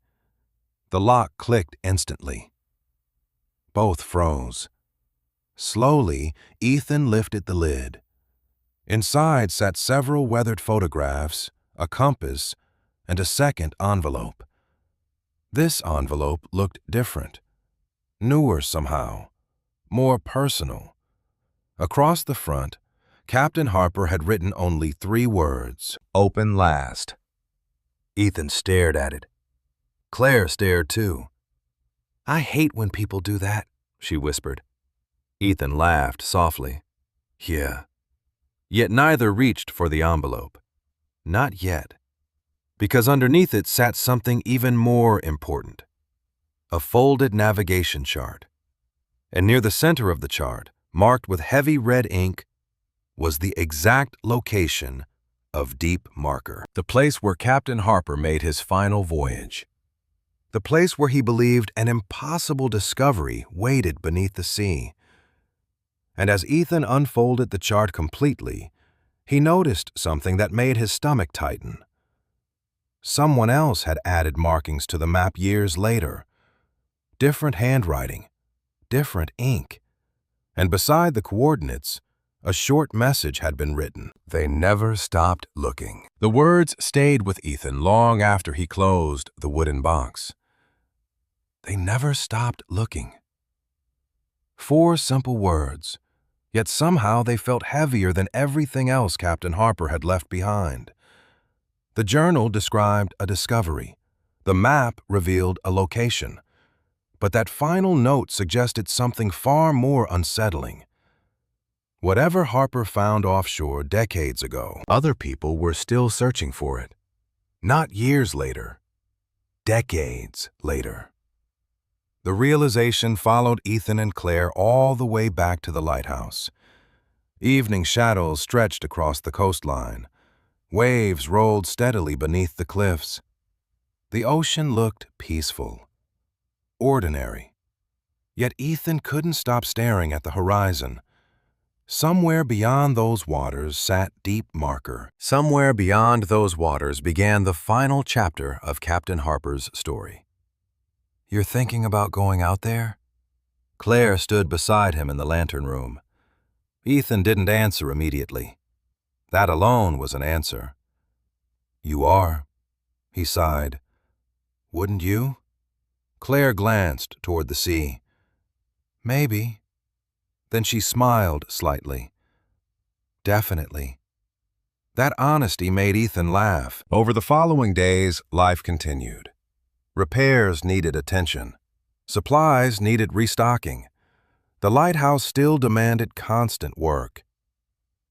Speaker 2: The lock clicked instantly. Both froze. Slowly, Ethan lifted the lid. Inside sat several weathered photographs, a compass, and a second envelope. This envelope looked different, newer somehow, more personal. Across the front, Captain Harper had written only 3 words, "Open last." Ethan stared at it. Claire stared too. I hate when people do that, she whispered. Ethan laughed softly. Yeah. Yet neither reached for the envelope. Not yet. Because underneath it sat something even more important. A folded navigation chart. And near the center of the chart, marked with heavy red ink, was the exact location of Deep Marker. The place where Captain Harper made his final voyage. The place where he believed an impossible discovery waited beneath the sea. And as Ethan unfolded the chart completely, he noticed something that made his stomach tighten. Someone else had added markings to the map years later. Different handwriting, different ink. And beside the coordinates, a short message had been written. They never stopped looking. The words stayed with Ethan long after he closed the wooden box. They never stopped looking. 4 simple words, yet somehow they felt heavier than everything else Captain Harper had left behind. The journal described a discovery. The map revealed a location. But that final note suggested something far more unsettling. Whatever Harper found offshore decades ago, other people were still searching for it. Not years later, decades later. The realization followed Ethan and Claire all the way back to the lighthouse. Evening shadows stretched across the coastline. Waves rolled steadily beneath the cliffs. The ocean looked peaceful, ordinary. Yet Ethan couldn't stop staring at the horizon. Somewhere beyond those waters sat Deep Marker. Somewhere beyond those waters began the final chapter of Captain Harper's story. You're thinking about going out there? Claire stood beside him in the lantern room. Ethan didn't answer immediately. That alone was an answer. You are, he sighed. Wouldn't you? Claire glanced toward the sea. Maybe. Then she smiled slightly. Definitely. That honesty made Ethan laugh. Over the following days, life continued. Repairs needed attention. Supplies needed restocking. The lighthouse still demanded constant work.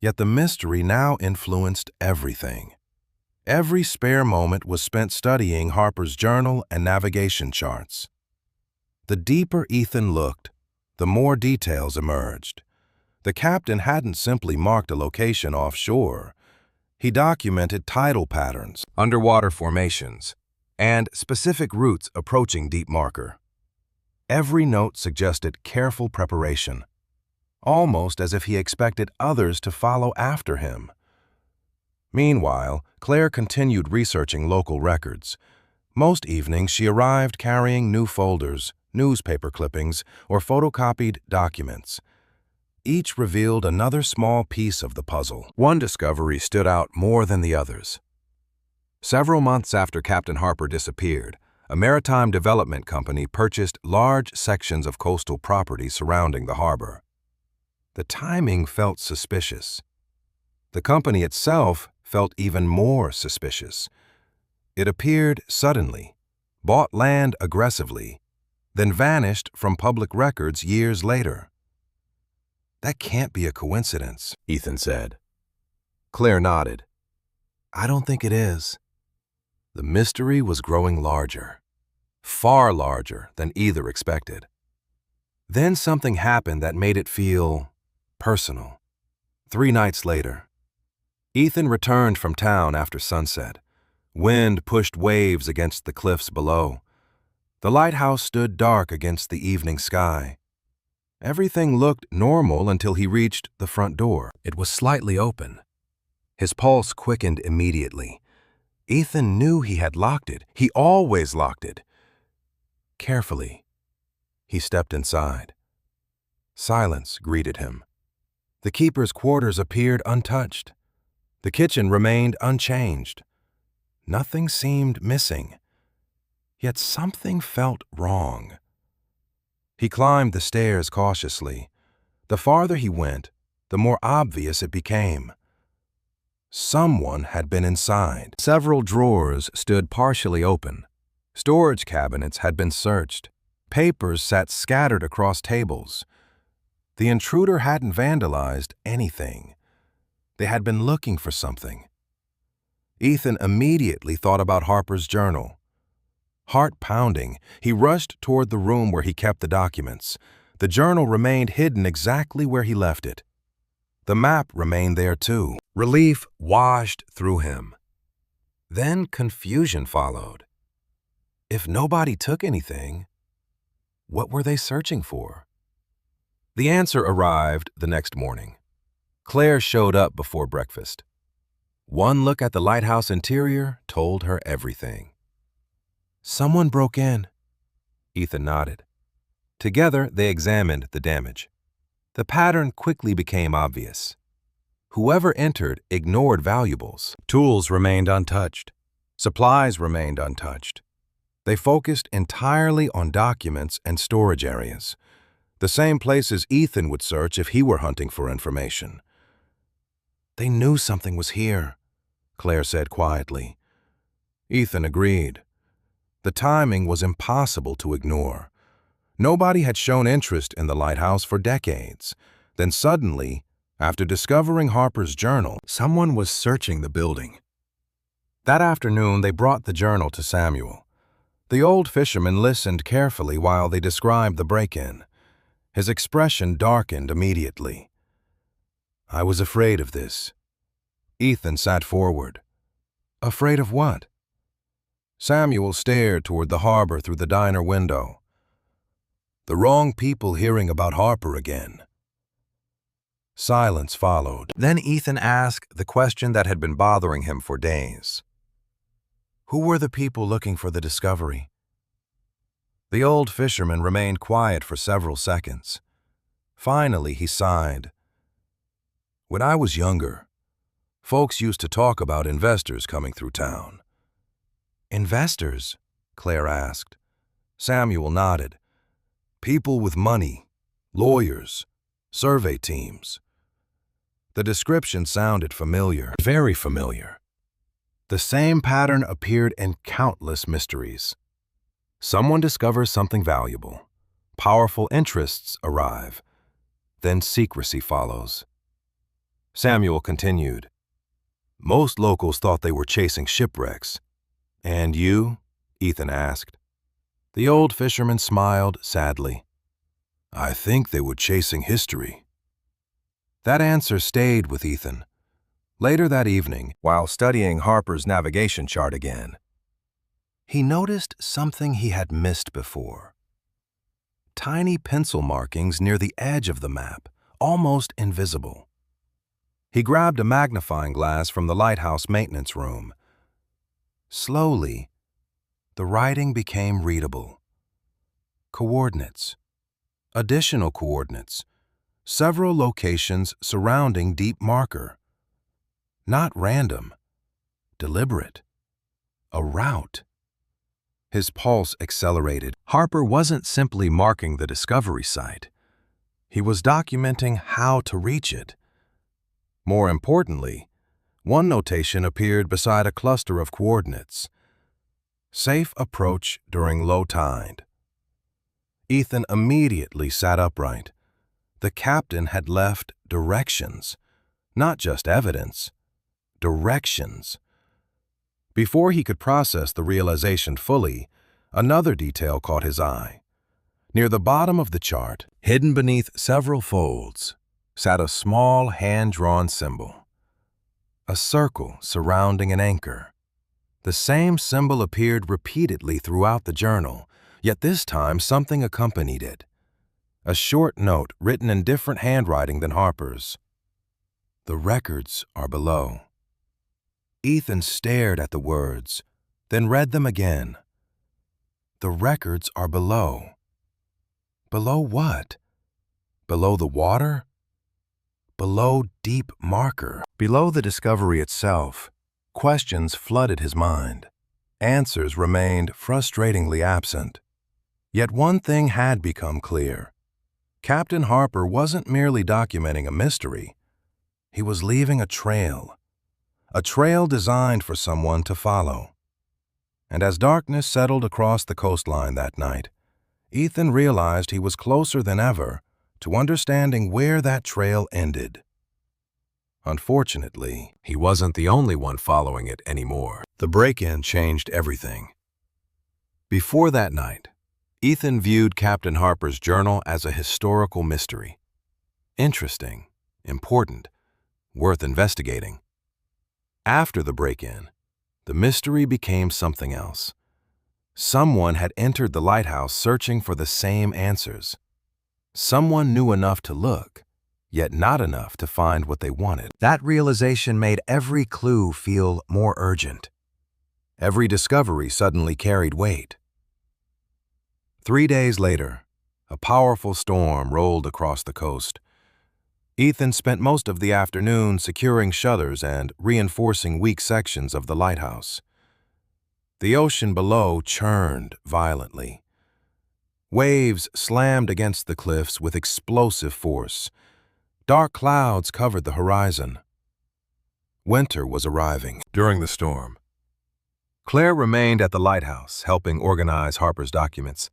Speaker 2: Yet the mystery now influenced everything. Every spare moment was spent studying Harper's journal and navigation charts. The deeper Ethan looked, the more details emerged. The captain hadn't simply marked a location offshore. He documented tidal patterns, underwater formations, and specific routes approaching deep marker. Every note suggested careful preparation, almost as if he expected others to follow after him. Meanwhile, Claire continued researching local records. Most evenings she arrived carrying new folders, newspaper clippings, or photocopied documents. Each revealed another small piece of the puzzle. One discovery stood out more than the others. Several months after Captain Harper disappeared, a maritime development company purchased large sections of coastal property surrounding the harbor. The timing felt suspicious. The company itself felt even more suspicious. It appeared suddenly, bought land aggressively, then vanished from public records years later. "That can't be a coincidence," Ethan said. Claire nodded. "I don't think it is." The mystery was growing larger, far larger than either expected. Then something happened that made it feel personal. 3 nights later, Ethan returned from town after sunset. Wind pushed waves against the cliffs below. The lighthouse stood dark against the evening sky. Everything looked normal until he reached the front door. It was slightly open. His pulse quickened immediately. Ethan knew he had locked it. He always locked it. Carefully, he stepped inside. Silence greeted him. The keeper's quarters appeared untouched. The kitchen remained unchanged. Nothing seemed missing. Yet something felt wrong. He climbed the stairs cautiously. The farther he went, the more obvious it became. Someone had been inside. Several drawers stood partially open. Storage cabinets had been searched. Papers sat scattered across tables. The intruder hadn't vandalized anything. They had been looking for something. Ethan immediately thought about Harper's journal. Heart pounding, he rushed toward the room where he kept the documents. The journal remained hidden exactly where he left it. The map remained there too. Relief washed through him. Then confusion followed. If nobody took anything, what were they searching for? The answer arrived the next morning. Claire showed up before breakfast. One look at the lighthouse interior told her everything. "Someone broke in." Ethan nodded. Together, they examined the damage. The pattern quickly became obvious. Whoever entered ignored valuables. Tools remained untouched. Supplies remained untouched. They focused entirely on documents and storage areas, the same places Ethan would search if he were hunting for information. "They knew something was here," Claire said quietly. Ethan agreed. The timing was impossible to ignore. Nobody had shown interest in the lighthouse for decades. Then suddenly, after discovering Harper's journal, someone was searching the building. That afternoon, they brought the journal to Samuel. The old fisherman listened carefully while they described the break-in. His expression darkened immediately. "I was afraid of this." Ethan sat forward. "Afraid of what?" Samuel stared toward the harbor through the diner window. "The wrong people hearing about Harper again." Silence followed. Then Ethan asked the question that had been bothering him for days. Who were the people looking for the discovery? The old fisherman remained quiet for several seconds. Finally, he sighed. "When I was younger, folks used to talk about investors coming through town." "Investors?" Claire asked. Samuel nodded. "People with money, lawyers, survey teams." The description sounded familiar, very familiar. The same pattern appeared in countless mysteries. Someone discovers something valuable. Powerful interests arrive. Then secrecy follows. Samuel continued. Most locals thought they were chasing shipwrecks. And you? Ethan asked. The old fisherman smiled sadly. I think they were chasing history. That answer stayed with Ethan. Later that evening, while studying Harper's navigation chart again, he noticed something he had missed before. Tiny pencil markings near the edge of the map, almost invisible. He grabbed a magnifying glass from the lighthouse maintenance room. Slowly, the writing became readable. Coordinates. Additional coordinates. Several locations surrounding deep marker. Not random. Deliberate. A route. His pulse accelerated. Harper wasn't simply marking the discovery site. He was documenting how to reach it. More importantly, one notation appeared beside a cluster of coordinates. Safe approach during low tide. Ethan immediately sat upright. The captain had left directions, not just evidence, directions. Before he could process the realization fully, another detail caught his eye. Near the bottom of the chart, hidden beneath several folds, sat a small hand-drawn symbol. A circle surrounding an anchor. The same symbol appeared repeatedly throughout the journal, yet this time something accompanied it. A short note written in different handwriting than Harper's. The records are below. Ethan stared at the words, then read them again. The records are below. Below what? Below the water? Below deep marker. Below the discovery itself, questions flooded his mind. Answers remained frustratingly absent. Yet one thing had become clear. Captain Harper wasn't merely documenting a mystery. He was leaving a trail designed for someone to follow. And as darkness settled across the coastline that night, Ethan realized he was closer than ever to understanding where that trail ended. Unfortunately, he wasn't the only one following it anymore. The break-in changed everything. Before that night, Ethan viewed Captain Harper's journal as a historical mystery. Interesting, important, worth investigating. After the break-in, the mystery became something else. Someone had entered the lighthouse searching for the same answers. Someone knew enough to look, yet not enough to find what they wanted. That realization made every clue feel more urgent. Every discovery suddenly carried weight. 3 days later, a powerful storm rolled across the coast. Ethan spent most of the afternoon securing shutters and reinforcing weak sections of the lighthouse. The ocean below churned violently. Waves slammed against the cliffs with explosive force. Dark clouds covered the horizon. Winter was arriving. During the storm, Claire remained at the lighthouse, helping organize Harper's documents.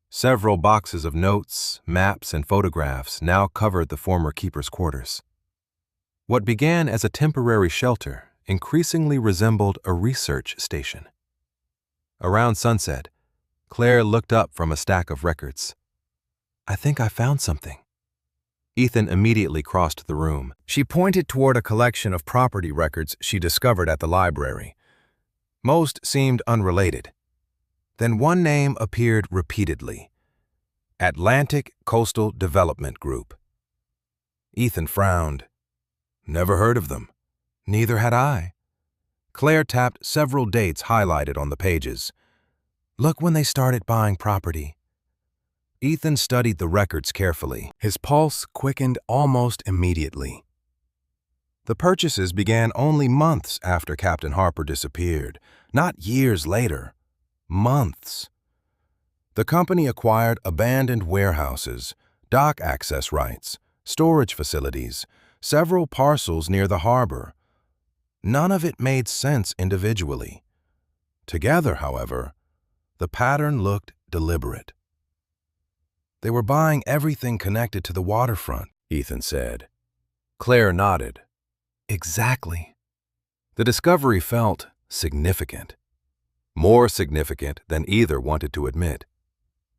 Speaker 2: Several boxes of notes, maps, and photographs now covered the former keeper's quarters. What began as a temporary shelter increasingly resembled a research station. Around sunset, Claire looked up from a stack of records. "I think I found something." Ethan immediately crossed the room. She pointed toward a collection of property records she discovered at the library. Most seemed unrelated. Then one name appeared repeatedly. Atlantic Coastal Development Group. Ethan frowned. Never heard of them. Neither had I. Claire tapped several dates highlighted on the pages. Look when they started buying property. Ethan studied the records carefully. His pulse quickened almost immediately. The purchases began only months after Captain Harper disappeared, not years later. Months. The company acquired abandoned warehouses, dock access rights, storage facilities, several parcels near the harbor. None of it made sense individually. Together, however, The pattern looked deliberate. They were buying everything connected to the waterfront, Ethan said. Claire nodded. Exactly. The discovery felt significant. More significant than either wanted to admit.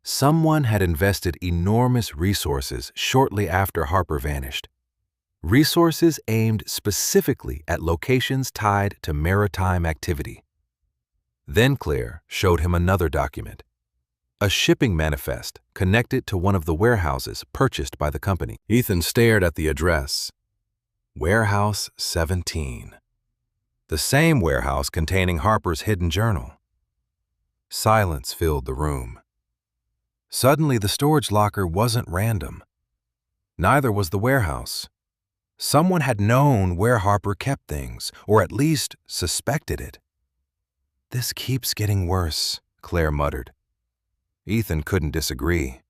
Speaker 2: Someone had invested enormous resources shortly after Harper vanished. Resources aimed specifically at locations tied to maritime activity. Then Claire showed him another document, a shipping manifest connected to one of the warehouses purchased by the company. Ethan stared at the address. Warehouse 17. The same warehouse containing Harper's hidden journal. Silence filled the room. Suddenly, the storage locker wasn't random. Neither was the warehouse. Someone had known where Harper kept things, or at least suspected it. This keeps getting worse, Claire muttered. Ethan couldn't disagree.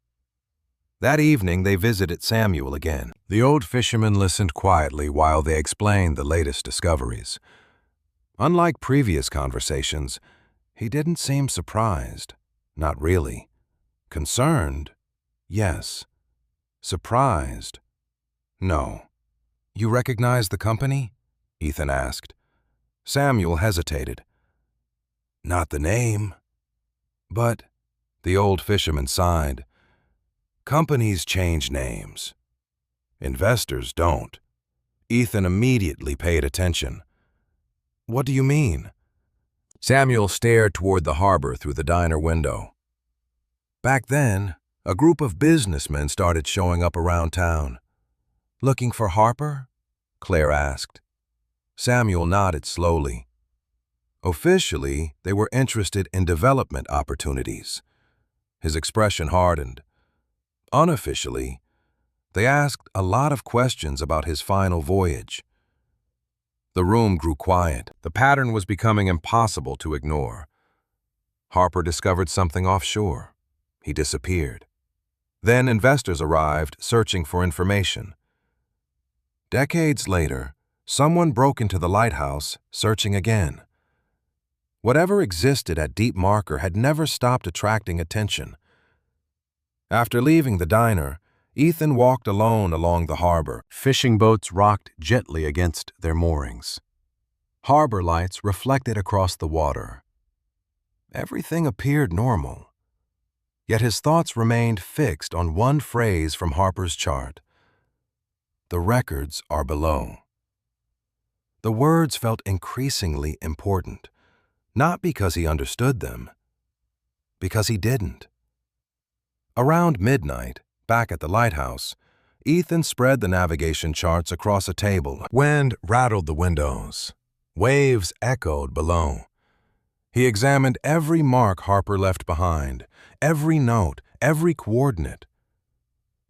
Speaker 2: That evening, they visited Samuel again. The old fisherman listened quietly while they explained the latest discoveries. Unlike previous conversations, he didn't seem surprised. Not really. Concerned? Yes. Surprised? No. You recognize the company? Ethan asked. Samuel hesitated. Not the name. But, the old fisherman sighed. Companies change names. Investors don't. Ethan immediately paid attention. What do you mean? Samuel stared toward the harbor through the diner window. Back then, a group of businessmen started showing up around town. Looking for Harper? Claire asked. Samuel nodded slowly. Officially, they were interested in development opportunities. His expression hardened. Unofficially, they asked a lot of questions about his final voyage. The room grew quiet. The pattern was becoming impossible to ignore. Harper discovered something offshore. He disappeared. Then investors arrived searching for information. Decades later, someone broke into the Lighthouse, searching again. Whatever existed at Deep Marker had never stopped attracting attention. After leaving the diner, Ethan walked alone along the harbor. Fishing boats rocked gently against their moorings. Harbor lights reflected across the water. Everything appeared normal. Yet his thoughts remained fixed on one phrase from Harper's chart. The records are below. The words felt increasingly important, not because he understood them, because he didn't. Around midnight, back at the lighthouse, Ethan spread the navigation charts across a table. Wind rattled the windows. Waves echoed below. He examined every mark Harper left behind, every note, every coordinate.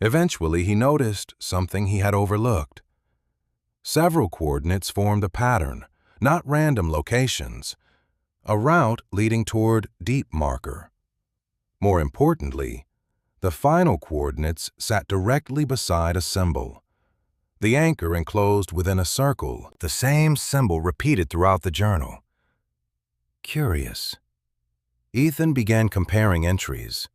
Speaker 2: Eventually, he noticed something he had overlooked. Several coordinates formed a pattern, not random locations, a route leading toward Deep Marker. More importantly, the final coordinates sat directly beside a symbol. The anchor enclosed within a circle, the same symbol repeated throughout the journal. Curious. Ethan began comparing entries.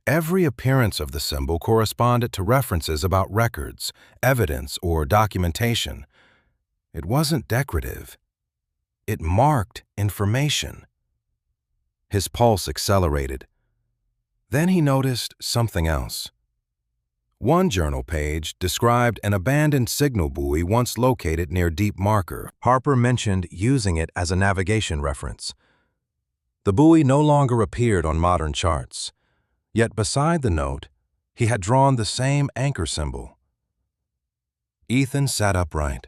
Speaker 2: Every appearance of the symbol corresponded to references about records, evidence, or documentation. It wasn't decorative. It marked information. His pulse accelerated. Then he noticed something else. One journal page described an abandoned signal buoy once located near Deep Marker. Harper mentioned using it as a navigation reference. The buoy no longer appeared on modern charts. Yet beside the note, he had drawn the same anchor symbol. Ethan sat upright.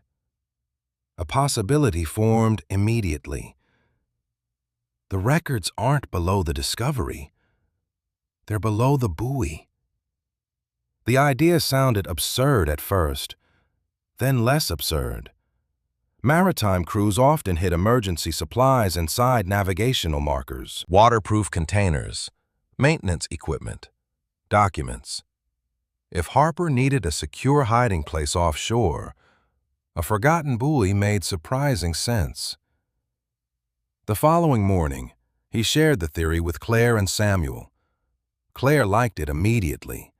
Speaker 2: A possibility formed immediately. The records aren't below the discovery. They're below the buoy. The idea sounded absurd at first, then less absurd. Maritime crews often hid emergency supplies inside navigational markers, waterproof containers, maintenance equipment, documents. If Harper needed a secure hiding place offshore, a forgotten buoy made surprising sense. The following morning, He shared the theory with Claire and Samuel. Claire liked it immediately.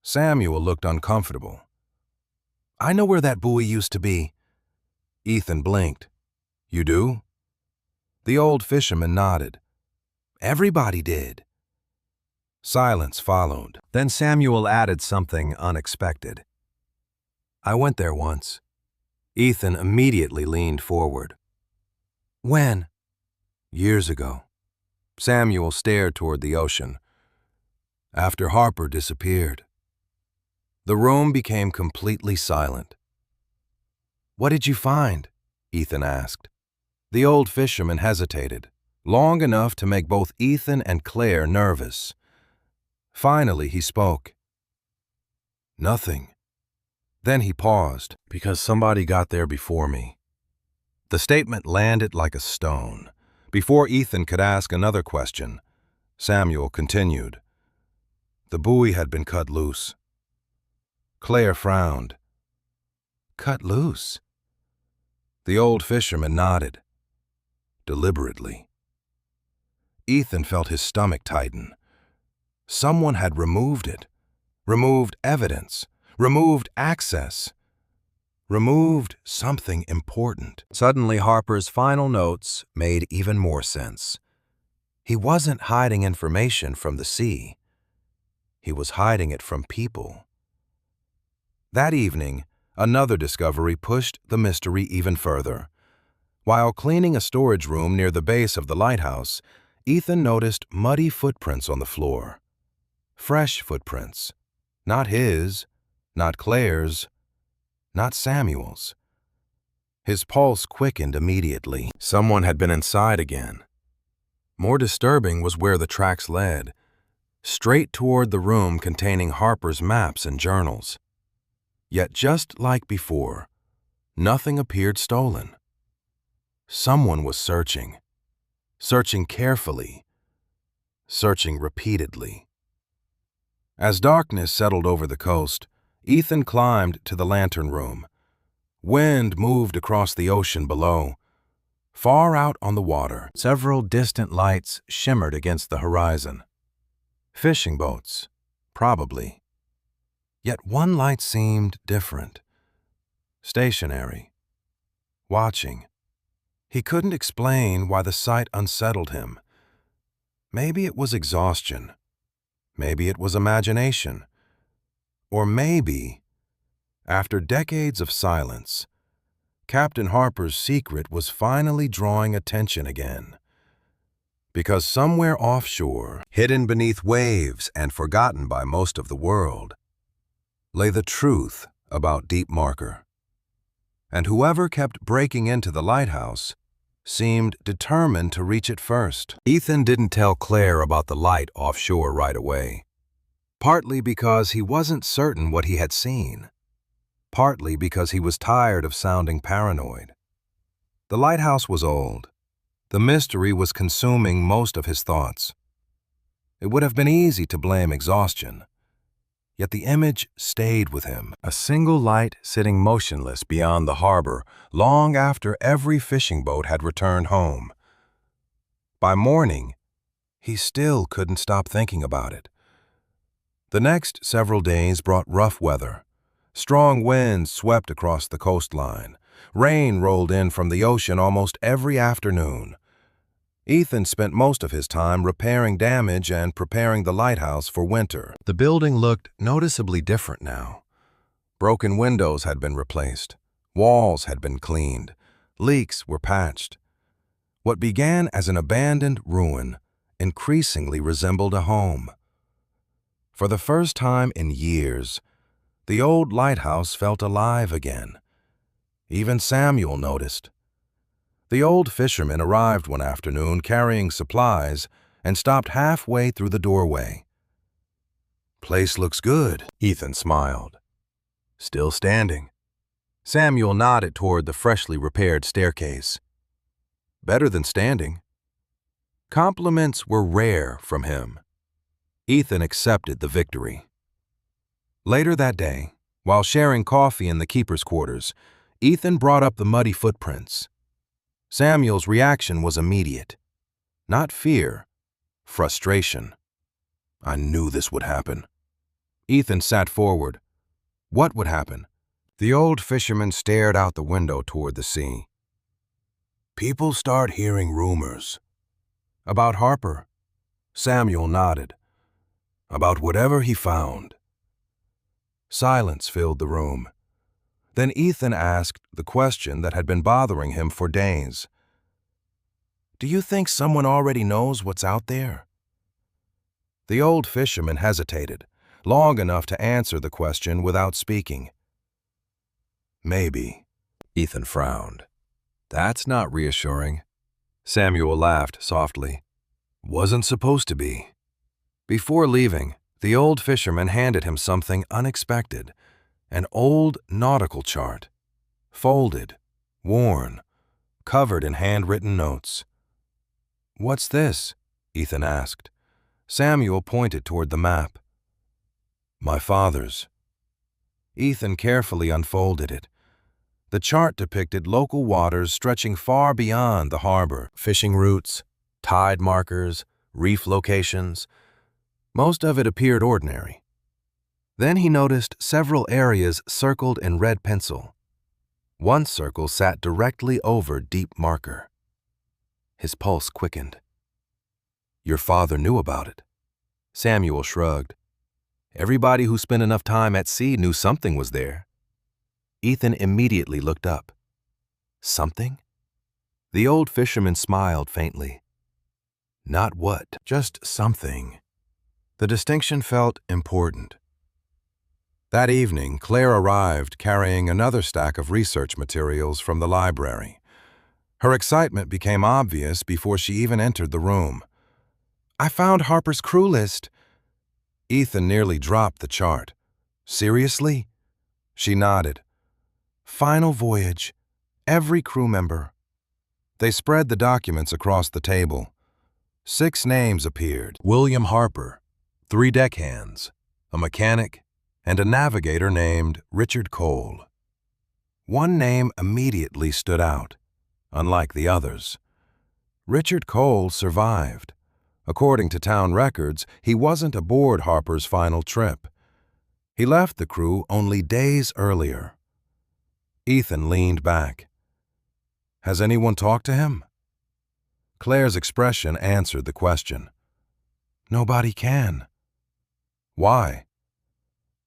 Speaker 2: Samuel looked uncomfortable. "I know where that buoy used to be." Ethan blinked. "You do?" The old fisherman nodded. "Everybody did." Silence followed. Then Samuel added something unexpected. "I went there once." Ethan immediately leaned forward. "When?" "Years ago." Samuel stared toward the ocean. "After Harper disappeared." The room became completely silent. "What did you find?" Ethan asked. The old fisherman hesitated, long enough to make both Ethan and Claire nervous. Finally, he spoke. "Nothing." Then he paused, "Because somebody got there before me." The statement landed like a stone. Before Ethan could ask another question, Samuel continued. "The buoy had been cut loose." Claire frowned. "Cut loose?" The old fisherman nodded. "Deliberately." Ethan felt his stomach tighten. Someone had removed it, removed evidence, removed access, removed something important. Suddenly, Harper's final notes made even more sense. He wasn't hiding information from the sea. He was hiding it from people. That evening, another discovery pushed the mystery even further. While cleaning a storage room near the base of the lighthouse, Ethan noticed muddy footprints on the floor. Fresh footprints. Not his, not Claire's, not Samuel's. His pulse quickened immediately. Someone had been inside again. More disturbing was where the tracks led, straight toward the room containing Harper's maps and journals. Yet just like before, nothing appeared stolen. Someone was searching carefully, searching repeatedly. As darkness settled over the coast, Ethan climbed to the lantern room. Wind moved across the ocean below. Far out on the water, several distant lights shimmered against the horizon. Fishing boats, probably. Yet one light seemed different. Stationary. Watching. He couldn't explain why the sight unsettled him. Maybe it was exhaustion. Maybe it was imagination. Or maybe, after decades of silence, Captain Harper's secret was finally drawing attention again. Because somewhere offshore, hidden beneath waves and forgotten by most of the world, lay the truth about Deep Marker. And whoever kept breaking into the lighthouse seemed determined to reach it first. Ethan didn't tell Claire about the light offshore right away, partly because he wasn't certain what he had seen, partly because he was tired of sounding paranoid. The lighthouse was old. The mystery was consuming most of his thoughts. It would have been easy to blame exhaustion, yet the image stayed with him, a single light sitting motionless beyond the harbor long after every fishing boat had returned home. By morning, he still couldn't stop thinking about it. The next several days brought rough weather. Strong winds swept across the coastline. Rain rolled in from the ocean almost every afternoon. Ethan spent most of his time repairing damage and preparing the lighthouse for winter. The building looked noticeably different now. Broken windows had been replaced. Walls had been cleaned. Leaks were patched. What began as an abandoned ruin increasingly resembled a home. For the first time in years, the old lighthouse felt alive again. Even Samuel noticed. The old fisherman arrived one afternoon carrying supplies and stopped halfway through the doorway. "Place looks good," Ethan smiled. "Still standing." Samuel nodded toward the freshly repaired staircase. "Better than standing." Compliments were rare from him. Ethan accepted the victory. Later that day, while sharing coffee in the keeper's quarters, Ethan brought up the muddy footprints. Samuel's reaction was immediate. Not fear, frustration. I knew this would happen. Ethan sat forward. What would happen? The old fisherman stared out the window toward the sea. People start hearing rumors. About Harper? Samuel nodded. About whatever he found. Silence filled the room. Then Ethan asked the question that had been bothering him for days. Do you think someone already knows what's out there? The old fisherman hesitated, long enough to answer the question without speaking. Maybe. Ethan frowned. That's not reassuring. Samuel laughed softly. Wasn't supposed to be. Before leaving, the old fisherman handed him something unexpected, an old nautical chart, folded, worn, covered in handwritten notes. What's this? Ethan asked. Samuel pointed toward the map. My father's. Ethan carefully unfolded it. The chart depicted local waters stretching far beyond the harbor, fishing routes, tide markers, reef locations. Most of it appeared ordinary. Then he noticed several areas circled in red pencil. One circle sat directly over deep marker. His pulse quickened. Your father knew about it. Samuel shrugged. Everybody who spent enough time at sea knew something was there. Ethan immediately looked up. Something? The old fisherman smiled faintly. Not what, just something. The distinction felt important. That evening, Claire arrived carrying another stack of research materials from the library. Her excitement became obvious before she even entered the room. I found Harper's crew list. Ethan nearly dropped the chart. Seriously? She nodded. Final voyage. Every crew member. They spread the documents across the table. 6 names appeared. William Harper, 3 deckhands, a mechanic, and a navigator named Richard Cole. One name immediately stood out, unlike the others. Richard Cole survived. According to town records, he wasn't aboard Harper's final trip. He left the crew only days earlier. Ethan leaned back. Has anyone talked to him? Claire's expression answered the question. Nobody can. Why?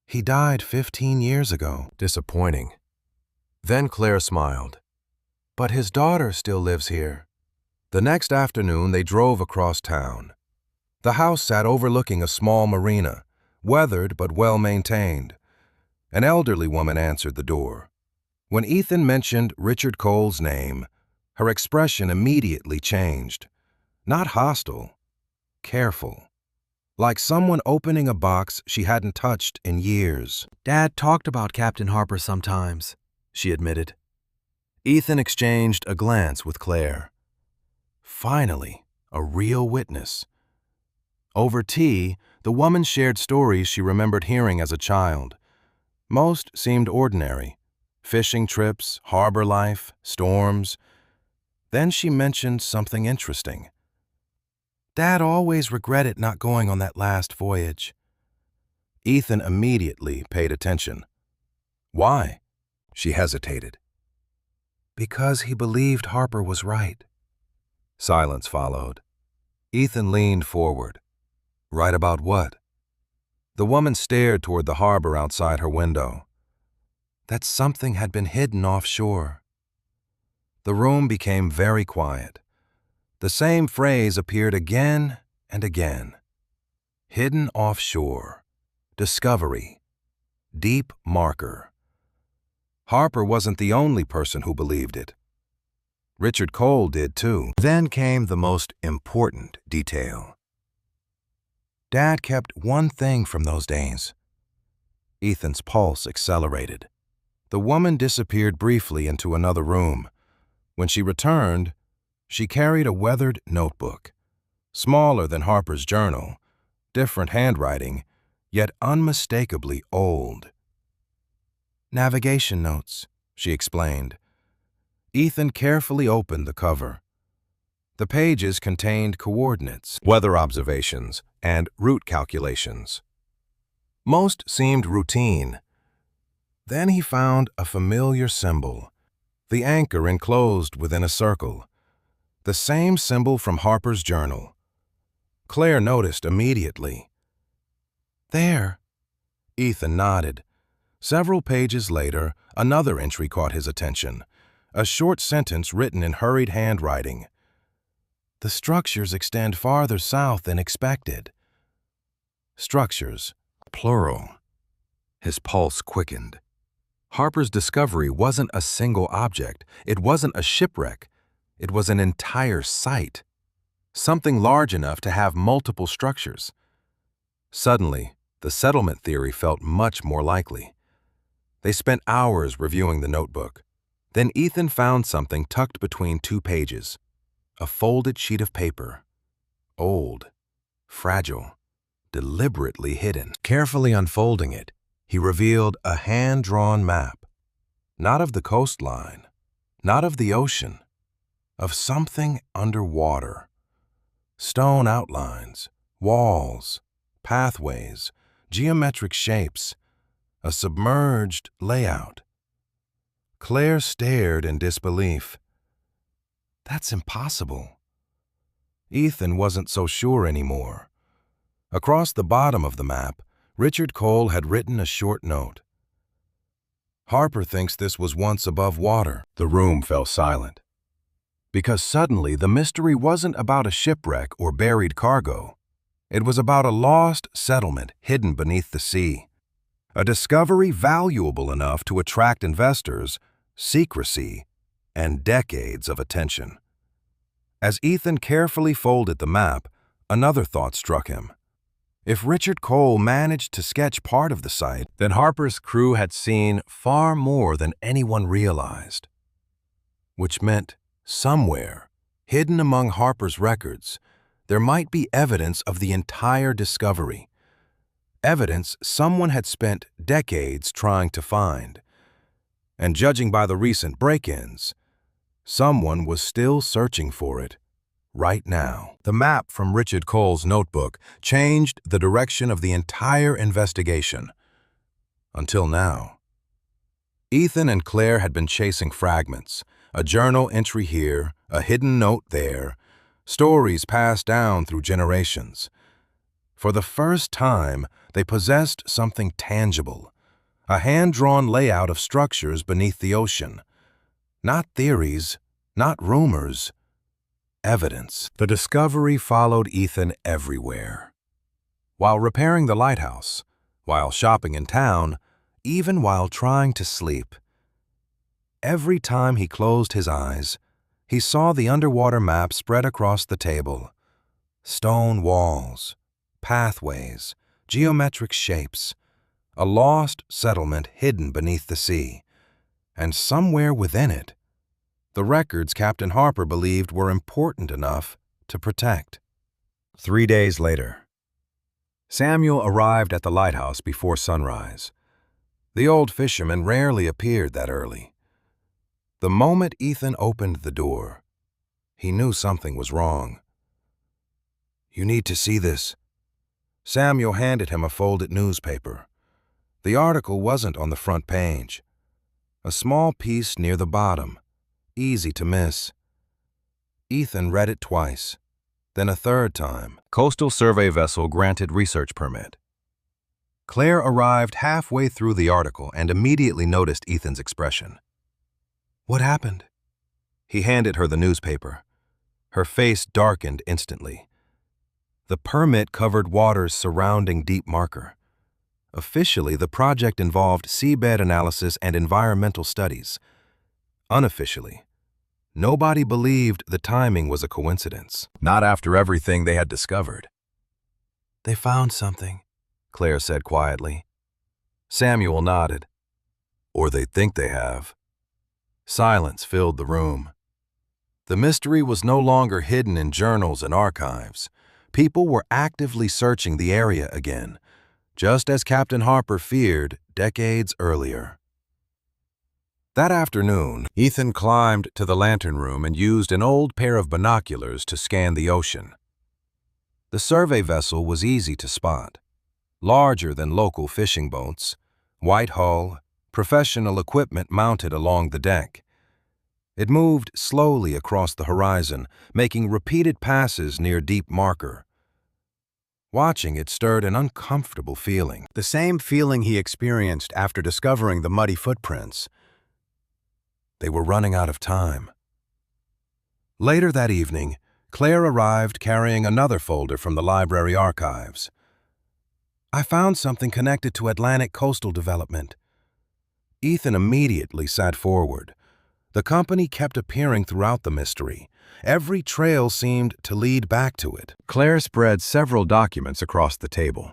Speaker 2: He died 15 years ago. Disappointing. Then Claire smiled. But his daughter still lives here. The next afternoon, they drove across town. The house sat overlooking a small marina, weathered but well-maintained. An elderly woman answered the door. When Ethan mentioned Richard Cole's name, her expression immediately changed. Not hostile, careful. Like someone opening a box she hadn't touched in years.
Speaker 3: Dad talked about Captain Harper sometimes, she admitted.
Speaker 2: Ethan exchanged a glance with Claire. Finally, a real witness. Over tea, the woman shared stories she remembered hearing as a child. Most seemed ordinary. Fishing trips, harbor life, storms. Then she mentioned something interesting. Dad always regretted not going on that last voyage. Ethan immediately paid attention. Why? She hesitated. Because he believed Harper was right. Silence followed. Ethan leaned forward. Right about what? The woman stared toward the harbor outside her window. That something had been hidden offshore. The room became very quiet. The same phrase appeared again and again. Hidden offshore. Discovery. Deep marker. Harper wasn't the only person who believed it. Richard Cole did too. Then came the most important detail. Dad kept one thing from those days. Ethan's pulse accelerated. The woman disappeared briefly into another room. When she returned, she carried a weathered notebook, smaller than Harper's journal, different handwriting, yet unmistakably old. Navigation notes, she explained. Ethan carefully opened the cover. The pages contained coordinates, weather observations, and route calculations. Most seemed routine. Then he found a familiar symbol, the anchor enclosed within a circle, the same symbol from Harper's journal. Claire noticed immediately. "There." Ethan nodded. Several pages later, another entry caught his attention, a short sentence written in hurried handwriting. "The structures extend farther south than expected." Structures, plural. His pulse quickened. Harper's discovery wasn't a single object. It wasn't a shipwreck. It was an entire site. Something large enough to have multiple structures. Suddenly, the settlement theory felt much more likely. They spent hours reviewing the notebook. Then Ethan found something tucked between two pages. A folded sheet of paper. Old, fragile, deliberately hidden. Carefully unfolding it, he revealed a hand-drawn map. Not of the coastline, not of the ocean, of something underwater. Stone outlines, walls, pathways, geometric shapes, a submerged layout. Claire stared in disbelief. That's impossible. Ethan wasn't so sure anymore. Across the bottom of the map, Richard Cole had written a short note. "Harper thinks this was once above water." The room fell silent. Because suddenly the mystery wasn't about a shipwreck or buried cargo. It was about a lost settlement hidden beneath the sea. A discovery valuable enough to attract investors, secrecy, and decades of attention. As Ethan carefully folded the map, another thought struck him. If Richard Cole managed to sketch part of the site, then Harper's crew had seen far more than anyone realized. Which meant somewhere, hidden among Harper's records, there might be evidence of the entire discovery. Evidence someone had spent decades trying to find. And judging by the recent break-ins, someone was still searching for it right now. The map from Richard Cole's notebook changed the direction of the entire investigation. Until now. Ethan and Claire had been chasing fragments, a journal entry here, a hidden note there, stories passed down through generations. For the first time, they possessed something tangible, a hand-drawn layout of structures beneath the ocean. Not theories, not rumors, evidence. The discovery followed Ethan everywhere. While repairing the lighthouse, while shopping in town, even while trying to sleep. Every time he closed his eyes, he saw the underwater map spread across the table. Stone walls, pathways, geometric shapes, a lost settlement hidden beneath the sea. And somewhere within it, the records Captain Harper believed were important enough to protect. 3 days later, Samuel arrived at the lighthouse before sunrise. The old fisherman rarely appeared that early. The moment Ethan opened the door, he knew something was wrong. "You need to see this." Samuel handed him a folded newspaper. The article wasn't on the front page. A small piece near the bottom, easy to miss. Ethan read it twice, then a third time. Coastal Survey vessel granted research permit. Claire arrived halfway through the article and immediately noticed Ethan's expression. "What happened?" He handed her the newspaper. Her face darkened instantly. The permit covered waters surrounding Deep Marker. Officially, the project involved seabed analysis and environmental studies. Unofficially, nobody believed the timing was a coincidence. Not after everything they had discovered. "They found something," Claire said quietly. Samuel nodded. "Or they think they have." Silence filled the room. The mystery was no longer hidden in journals and archives. People were actively searching the area again, just as Captain Harper feared decades earlier. That afternoon, Ethan climbed to the lantern room and used an old pair of binoculars to scan the ocean. The survey vessel was easy to spot. Larger than local fishing boats, white hull, professional equipment mounted along the deck. It moved slowly across the horizon, making repeated passes near deep marker. Watching it stirred an uncomfortable feeling, the same feeling he experienced after discovering the muddy footprints. They were running out of time. Later that evening, Claire arrived carrying another folder from the library archives. "I found something connected to Atlantic coastal development." Ethan immediately sat forward. The company kept appearing throughout the mystery. Every trail seemed to lead back to it. Claire spread several documents across the table.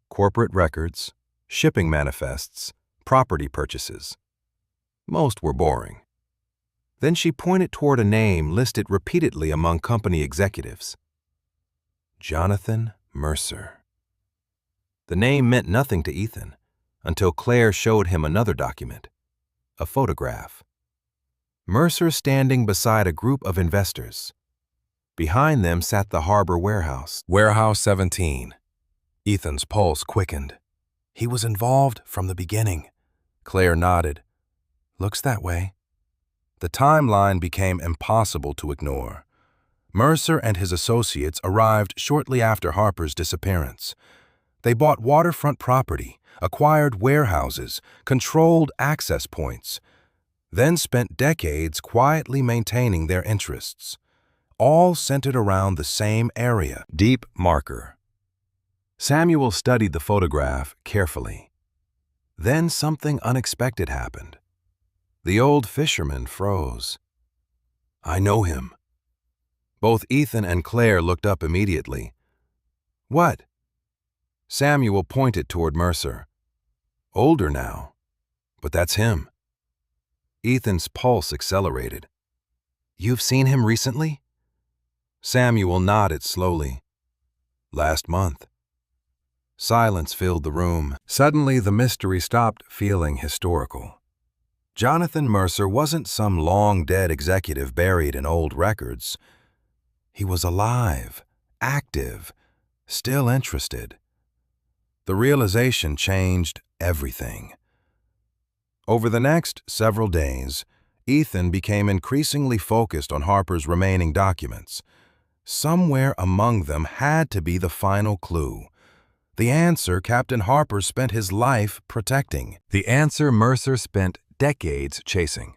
Speaker 2: Corporate records, shipping manifests, property purchases. Most were boring. Then she pointed toward a name listed repeatedly among company executives. Jonathan Mercer. The name meant nothing to Ethan until Claire showed him another document, a photograph. Mercer standing beside a group of investors. Behind them sat the harbor warehouse. Warehouse 17. Ethan's pulse quickened. He was involved from the beginning. Claire nodded. "Looks that way." The timeline became impossible to ignore. Mercer and his associates arrived shortly after Harper's disappearance. They bought waterfront property, acquired warehouses, controlled access points, then spent decades quietly maintaining their interests, all centered around the same area, deep marker. Samuel studied the photograph carefully. Then something unexpected happened. The old fisherman froze. "I know him." Both Ethan and Claire looked up immediately. "What?" Samuel pointed toward Mercer. "Older now, but that's him." Ethan's pulse accelerated. "You've seen him recently?" Samuel nodded slowly. "Last month." Silence filled the room. Suddenly, the mystery stopped feeling historical. Jonathan Mercer wasn't some long-dead executive buried in old records. He was alive, active, still interested. The realization changed everything. Over the next several days, Ethan became increasingly focused on Harper's remaining documents. Somewhere among them had to be the final clue. The answer Captain Harper spent his life protecting. The answer Mercer spent decades chasing.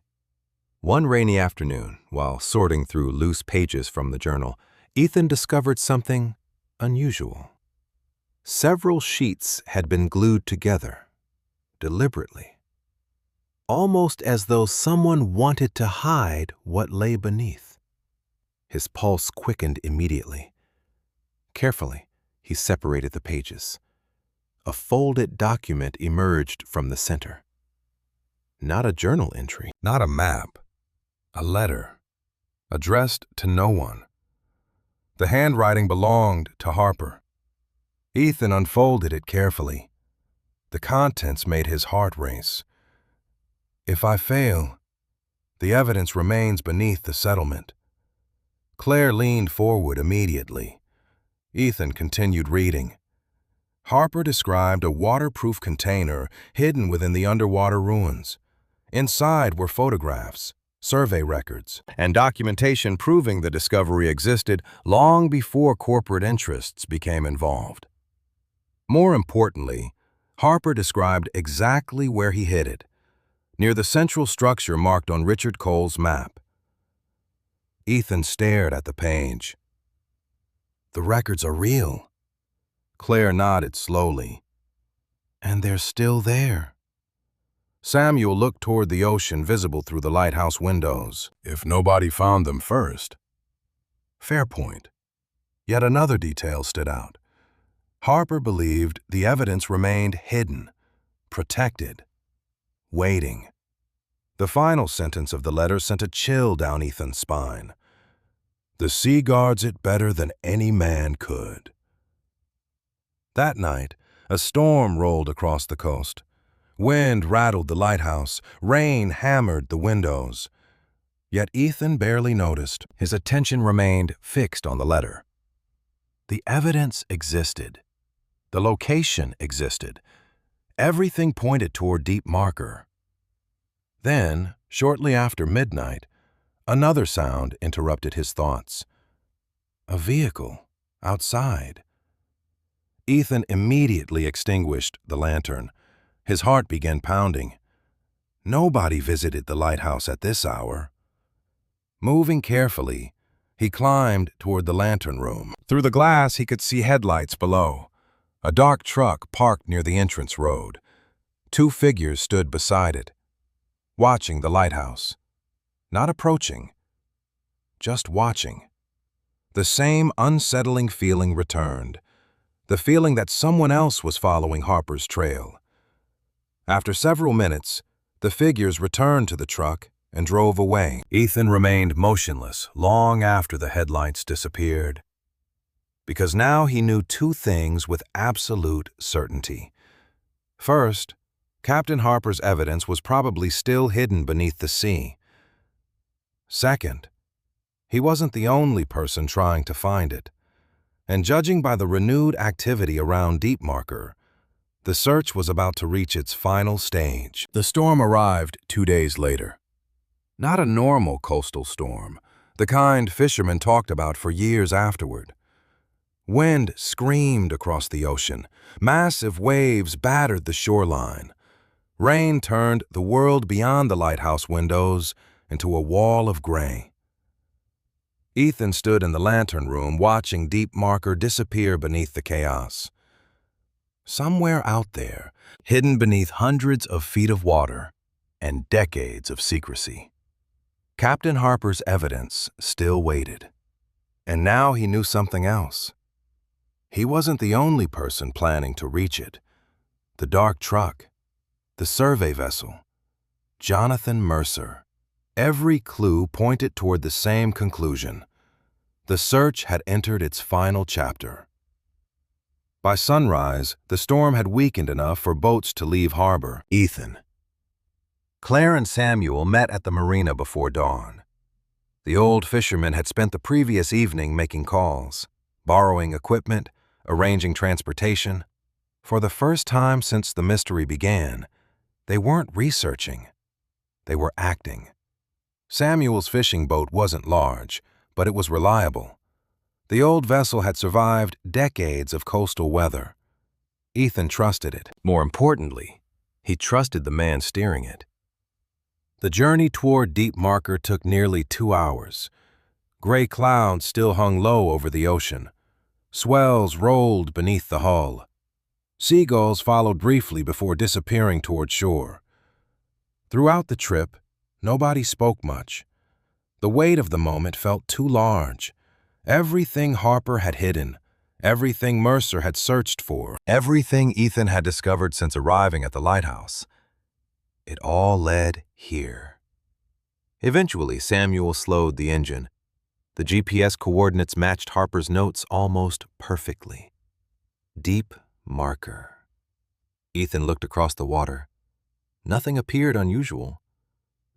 Speaker 2: One rainy afternoon, while sorting through loose pages from the journal, Ethan discovered something unusual. Several sheets had been glued together, deliberately. Almost as though someone wanted to hide what lay beneath. His pulse quickened immediately. Carefully, he separated the pages. A folded document emerged from the center. Not a journal entry, not a map, a letter, addressed to no one. The handwriting belonged to Harper. Ethan unfolded it carefully. The contents made his heart race. "If I fail, the evidence remains beneath the settlement." Claire leaned forward immediately. Ethan continued reading. Harper described a waterproof container hidden within the underwater ruins. Inside were photographs, survey records, and documentation proving the discovery existed long before corporate interests became involved. More importantly, Harper described exactly where he hid it, near the central structure marked on Richard Cole's map. Ethan stared at the page. "The records are real." Claire nodded slowly. "And they're still there." Samuel looked toward the ocean visible through the lighthouse windows. "If nobody found them first." Fair point. Yet another detail stood out. Harper believed the evidence remained hidden, protected, waiting. The final sentence of the letter sent a chill down Ethan's spine. "The sea guards it better than any man could." That night, a storm rolled across the coast. Wind rattled the lighthouse, rain hammered the windows. Yet Ethan barely noticed.
Speaker 1: His attention remained fixed on the letter. The evidence existed. The location existed. Everything pointed toward Deep Marker.
Speaker 2: Then, shortly after midnight, another sound interrupted his thoughts. A vehicle outside. Ethan immediately extinguished the lantern. His heart began pounding. Nobody visited the lighthouse at this hour. Moving carefully, he climbed toward the lantern room. Through the glass, he could see headlights below. A dark truck parked near the entrance road. Two figures stood beside it, watching the lighthouse. Not approaching, just watching. The same unsettling feeling returned, the feeling that someone else was following Harper's trail. After several minutes, the figures returned to the truck and drove away. Ethan remained motionless long after the headlights disappeared, because now he knew two things with absolute certainty. First, Captain Harper's evidence was probably still hidden beneath the sea. Second, he wasn't the only person trying to find it. And judging by the renewed activity around Deep Marker, the search was about to reach its final stage. The storm arrived 2 days later. Not a normal coastal storm, the kind fishermen talked about for years afterward. Wind screamed across the ocean. Massive waves battered the shoreline. Rain turned the world beyond the lighthouse windows into a wall of gray. Ethan stood in the lantern room watching Deep Marker disappear beneath the chaos. Somewhere out there, hidden beneath hundreds of feet of water and decades of secrecy, Captain Harper's evidence still waited. And now he knew something else. He wasn't the only person planning to reach it. The dark truck, the survey vessel, Jonathan Mercer. Every clue pointed toward the same conclusion. The search had entered its final chapter. By sunrise, the storm had weakened enough for boats to leave harbor. Ethan. Claire and Samuel met at the marina before dawn. The old fisherman had spent the previous evening making calls, borrowing equipment, arranging transportation. For the first time since the mystery began, they weren't researching. They were acting. Samuel's fishing boat wasn't large, but it was reliable. The old vessel had survived decades of coastal weather. Ethan trusted it. More importantly, he trusted the man steering it. The journey toward Deep Marker took nearly 2 hours. Gray clouds still hung low over the ocean. Swells rolled beneath the hull. Seagulls followed briefly before disappearing toward shore. Throughout the trip, nobody spoke much. The weight of the moment felt too large. Everything Harper had hidden, everything Mercer had searched for, everything Ethan had discovered since arriving at the lighthouse, it all led here. Eventually, Samuel slowed the engine. The GPS coordinates matched Harper's notes almost perfectly. Deep Marker. Ethan looked across the water. Nothing appeared unusual.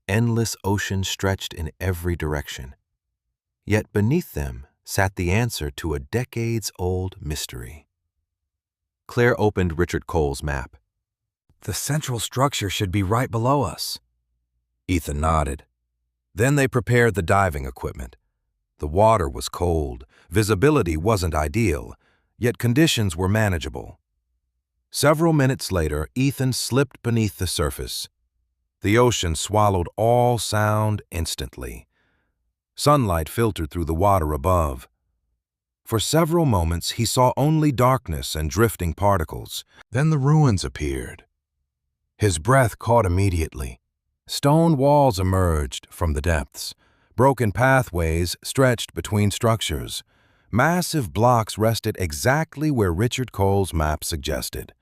Speaker 2: Endless ocean stretched in every direction. Yet beneath them sat the answer to a decades-old mystery. Claire opened Richard Cole's map.
Speaker 3: The central structure should be right below us.
Speaker 2: Ethan nodded. Then they prepared the diving equipment. The water was cold, visibility wasn't ideal, yet conditions were manageable. Several minutes later, Ethan slipped beneath the surface. The ocean swallowed all sound instantly. Sunlight filtered through the water above. For several moments, he saw only darkness and drifting particles. Then the ruins appeared. His breath caught immediately. Stone walls emerged from the depths. Broken pathways stretched between structures. Massive blocks rested exactly where Richard Cole's map suggested.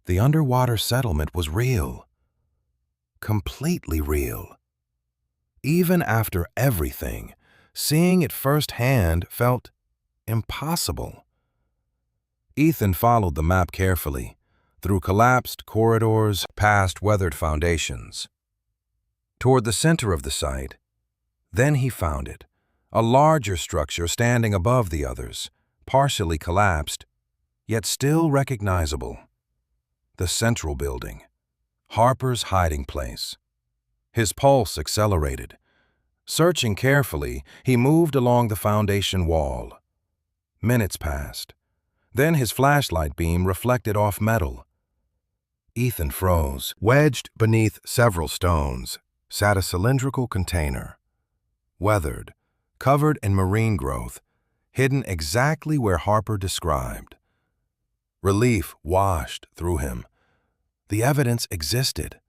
Speaker 2: The underwater settlement was real. Completely real. Even after everything, seeing it firsthand felt impossible. Ethan followed the map carefully. through collapsed corridors, past weathered foundations. Toward the center of the site, then he found it, a larger structure standing above the others, partially collapsed, yet still recognizable. The central building, Harper's hiding place. His pulse accelerated. Searching carefully, he moved along the foundation wall. Minutes passed. Then his flashlight beam reflected off metal. Ethan froze. Wedged beneath several stones sat a cylindrical container. Weathered, covered in marine growth, hidden exactly where Harper described. Relief washed through him. The evidence existed.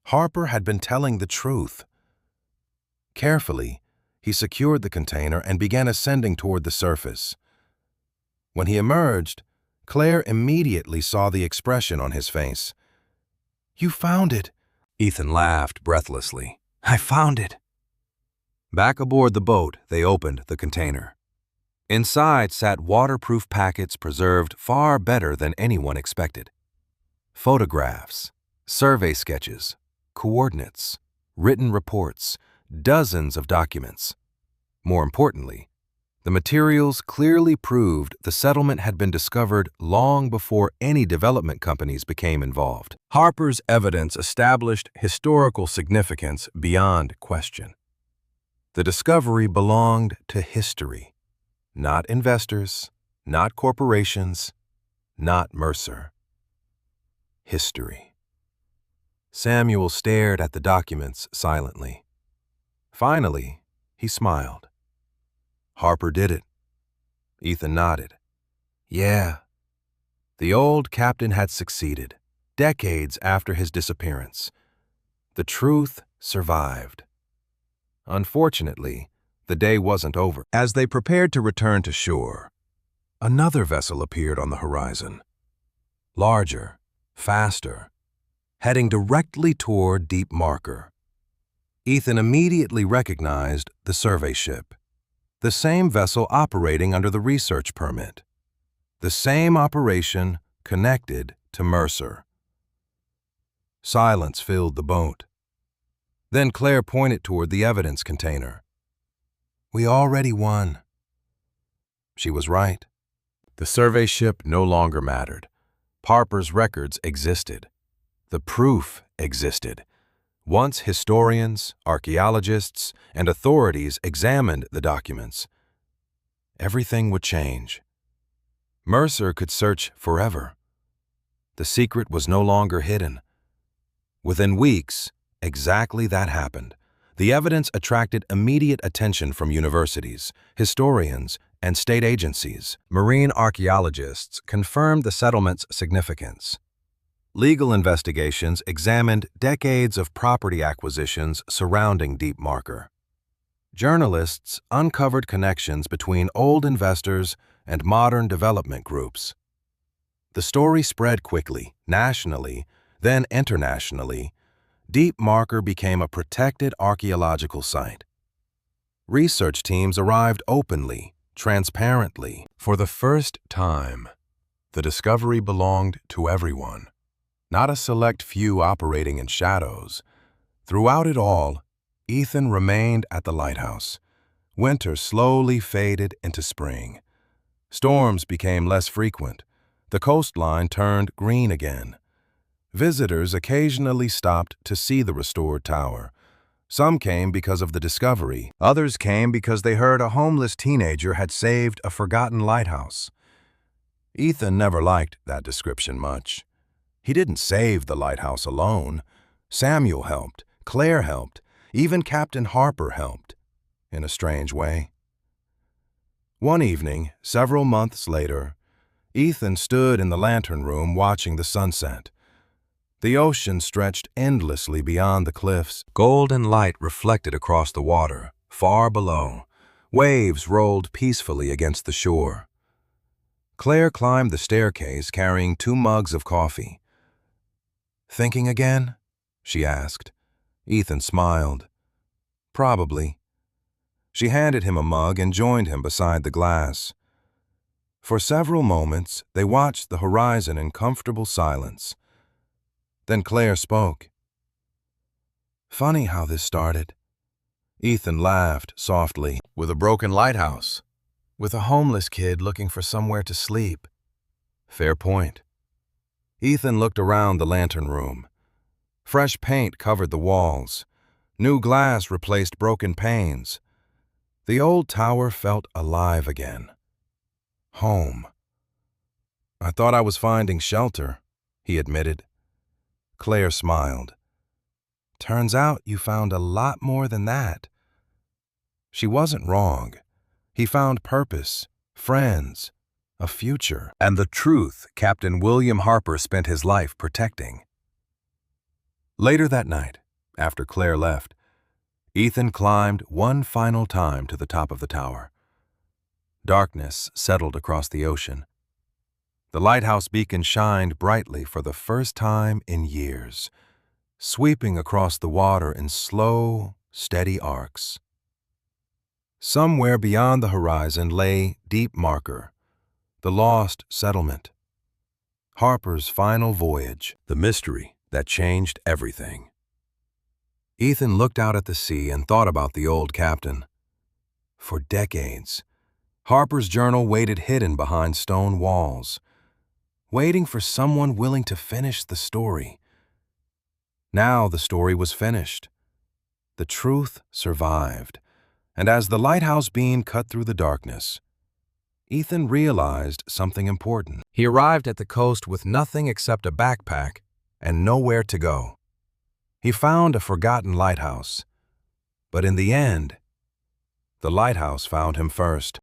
Speaker 2: Harper had been telling the truth. Carefully, he secured the container and began ascending toward the surface. When he emerged, Claire immediately saw the expression on his face. "You found it," Ethan laughed breathlessly. "I found it." Back aboard the boat, they opened the container. Inside sat waterproof packets preserved far better than anyone expected. Photographs, survey sketches, coordinates, written reports, dozens of documents. More importantly, the materials clearly proved the settlement had been discovered long before any development companies became involved. Harper's evidence established historical significance beyond question. The discovery belonged to history, not investors, not corporations, not Mercer. History. Samuel stared at the documents silently. Finally, he smiled. "Harper did it." Ethan nodded. Yeah. The old captain had succeeded, decades after his disappearance. The truth survived. Unfortunately, the day wasn't over. As they prepared to return to shore, another vessel appeared on the horizon. Larger, faster, heading directly toward Deep Marker. Ethan immediately recognized the survey ship. The same vessel operating under the research permit. The same operation connected to Mercer. Silence filled the boat. Then Claire pointed toward the evidence container. "We already won." She was right. The survey ship no longer mattered. Harper's records existed. The proof existed. Once historians, archaeologists, and authorities examined the documents, everything would change. Mercer could search forever. The secret was no longer hidden. Within weeks, exactly that happened. The evidence attracted immediate attention from universities, historians, and state agencies. Marine archaeologists confirmed the settlement's significance. Legal investigations examined decades of property acquisitions surrounding Deep Marker. Journalists uncovered connections between old investors and modern development groups. The story spread quickly, nationally, then internationally. Deep Marker became a protected archaeological site. Research teams arrived openly, transparently. For the first time, the discovery belonged to everyone, not a select few operating in shadows. Throughout it all, Ethan remained at the lighthouse. Winter slowly faded into spring. Storms became less frequent. The coastline turned green again. Visitors occasionally stopped to see the restored tower. Some came because of the discovery. Others came because they heard a homeless teenager had saved a forgotten lighthouse. Ethan never liked that description much. He didn't save the lighthouse alone. Samuel helped, Claire helped, even Captain Harper helped, in a strange way. One evening, several months later, Ethan stood in the lantern room watching the sunset. The ocean stretched endlessly beyond the cliffs. Golden light reflected across the water, far below. Waves rolled peacefully against the shore. Claire climbed the staircase carrying 2 mugs of coffee. "Thinking again?" she asked. Ethan smiled. "Probably." She handed him a mug and joined him beside the glass. For several moments, they watched the horizon in comfortable silence. Then Claire spoke. "Funny how this started." Ethan laughed softly.
Speaker 1: With a broken lighthouse. With a homeless kid looking for somewhere to sleep.
Speaker 2: Fair point. Ethan looked around the lantern room. Fresh paint covered the walls. New glass replaced broken panes. The old tower felt alive again. Home. "I thought I was finding shelter," he admitted. Claire smiled. "Turns out you found a lot more than that." She wasn't wrong. He found purpose, friends, a future.
Speaker 1: And the truth Captain William Harper spent his life protecting. Later that night, after Claire left, Ethan climbed one final time to the top of the tower. Darkness settled across the ocean. The lighthouse beacon shined brightly for the first time in years, sweeping across the water in slow, steady arcs. Somewhere beyond the horizon lay Deep Marker, the lost settlement. Harper's final voyage, the mystery that changed everything. Ethan looked out at the sea and thought about the old captain. For decades, Harper's journal waited hidden behind stone walls, waiting for someone willing to finish the story. Now the story was finished. The truth survived, and as the lighthouse beam cut through the darkness, Ethan realized something important. He arrived at the coast with nothing except a backpack and nowhere to go. He found a forgotten lighthouse, but in the end, the lighthouse found him first.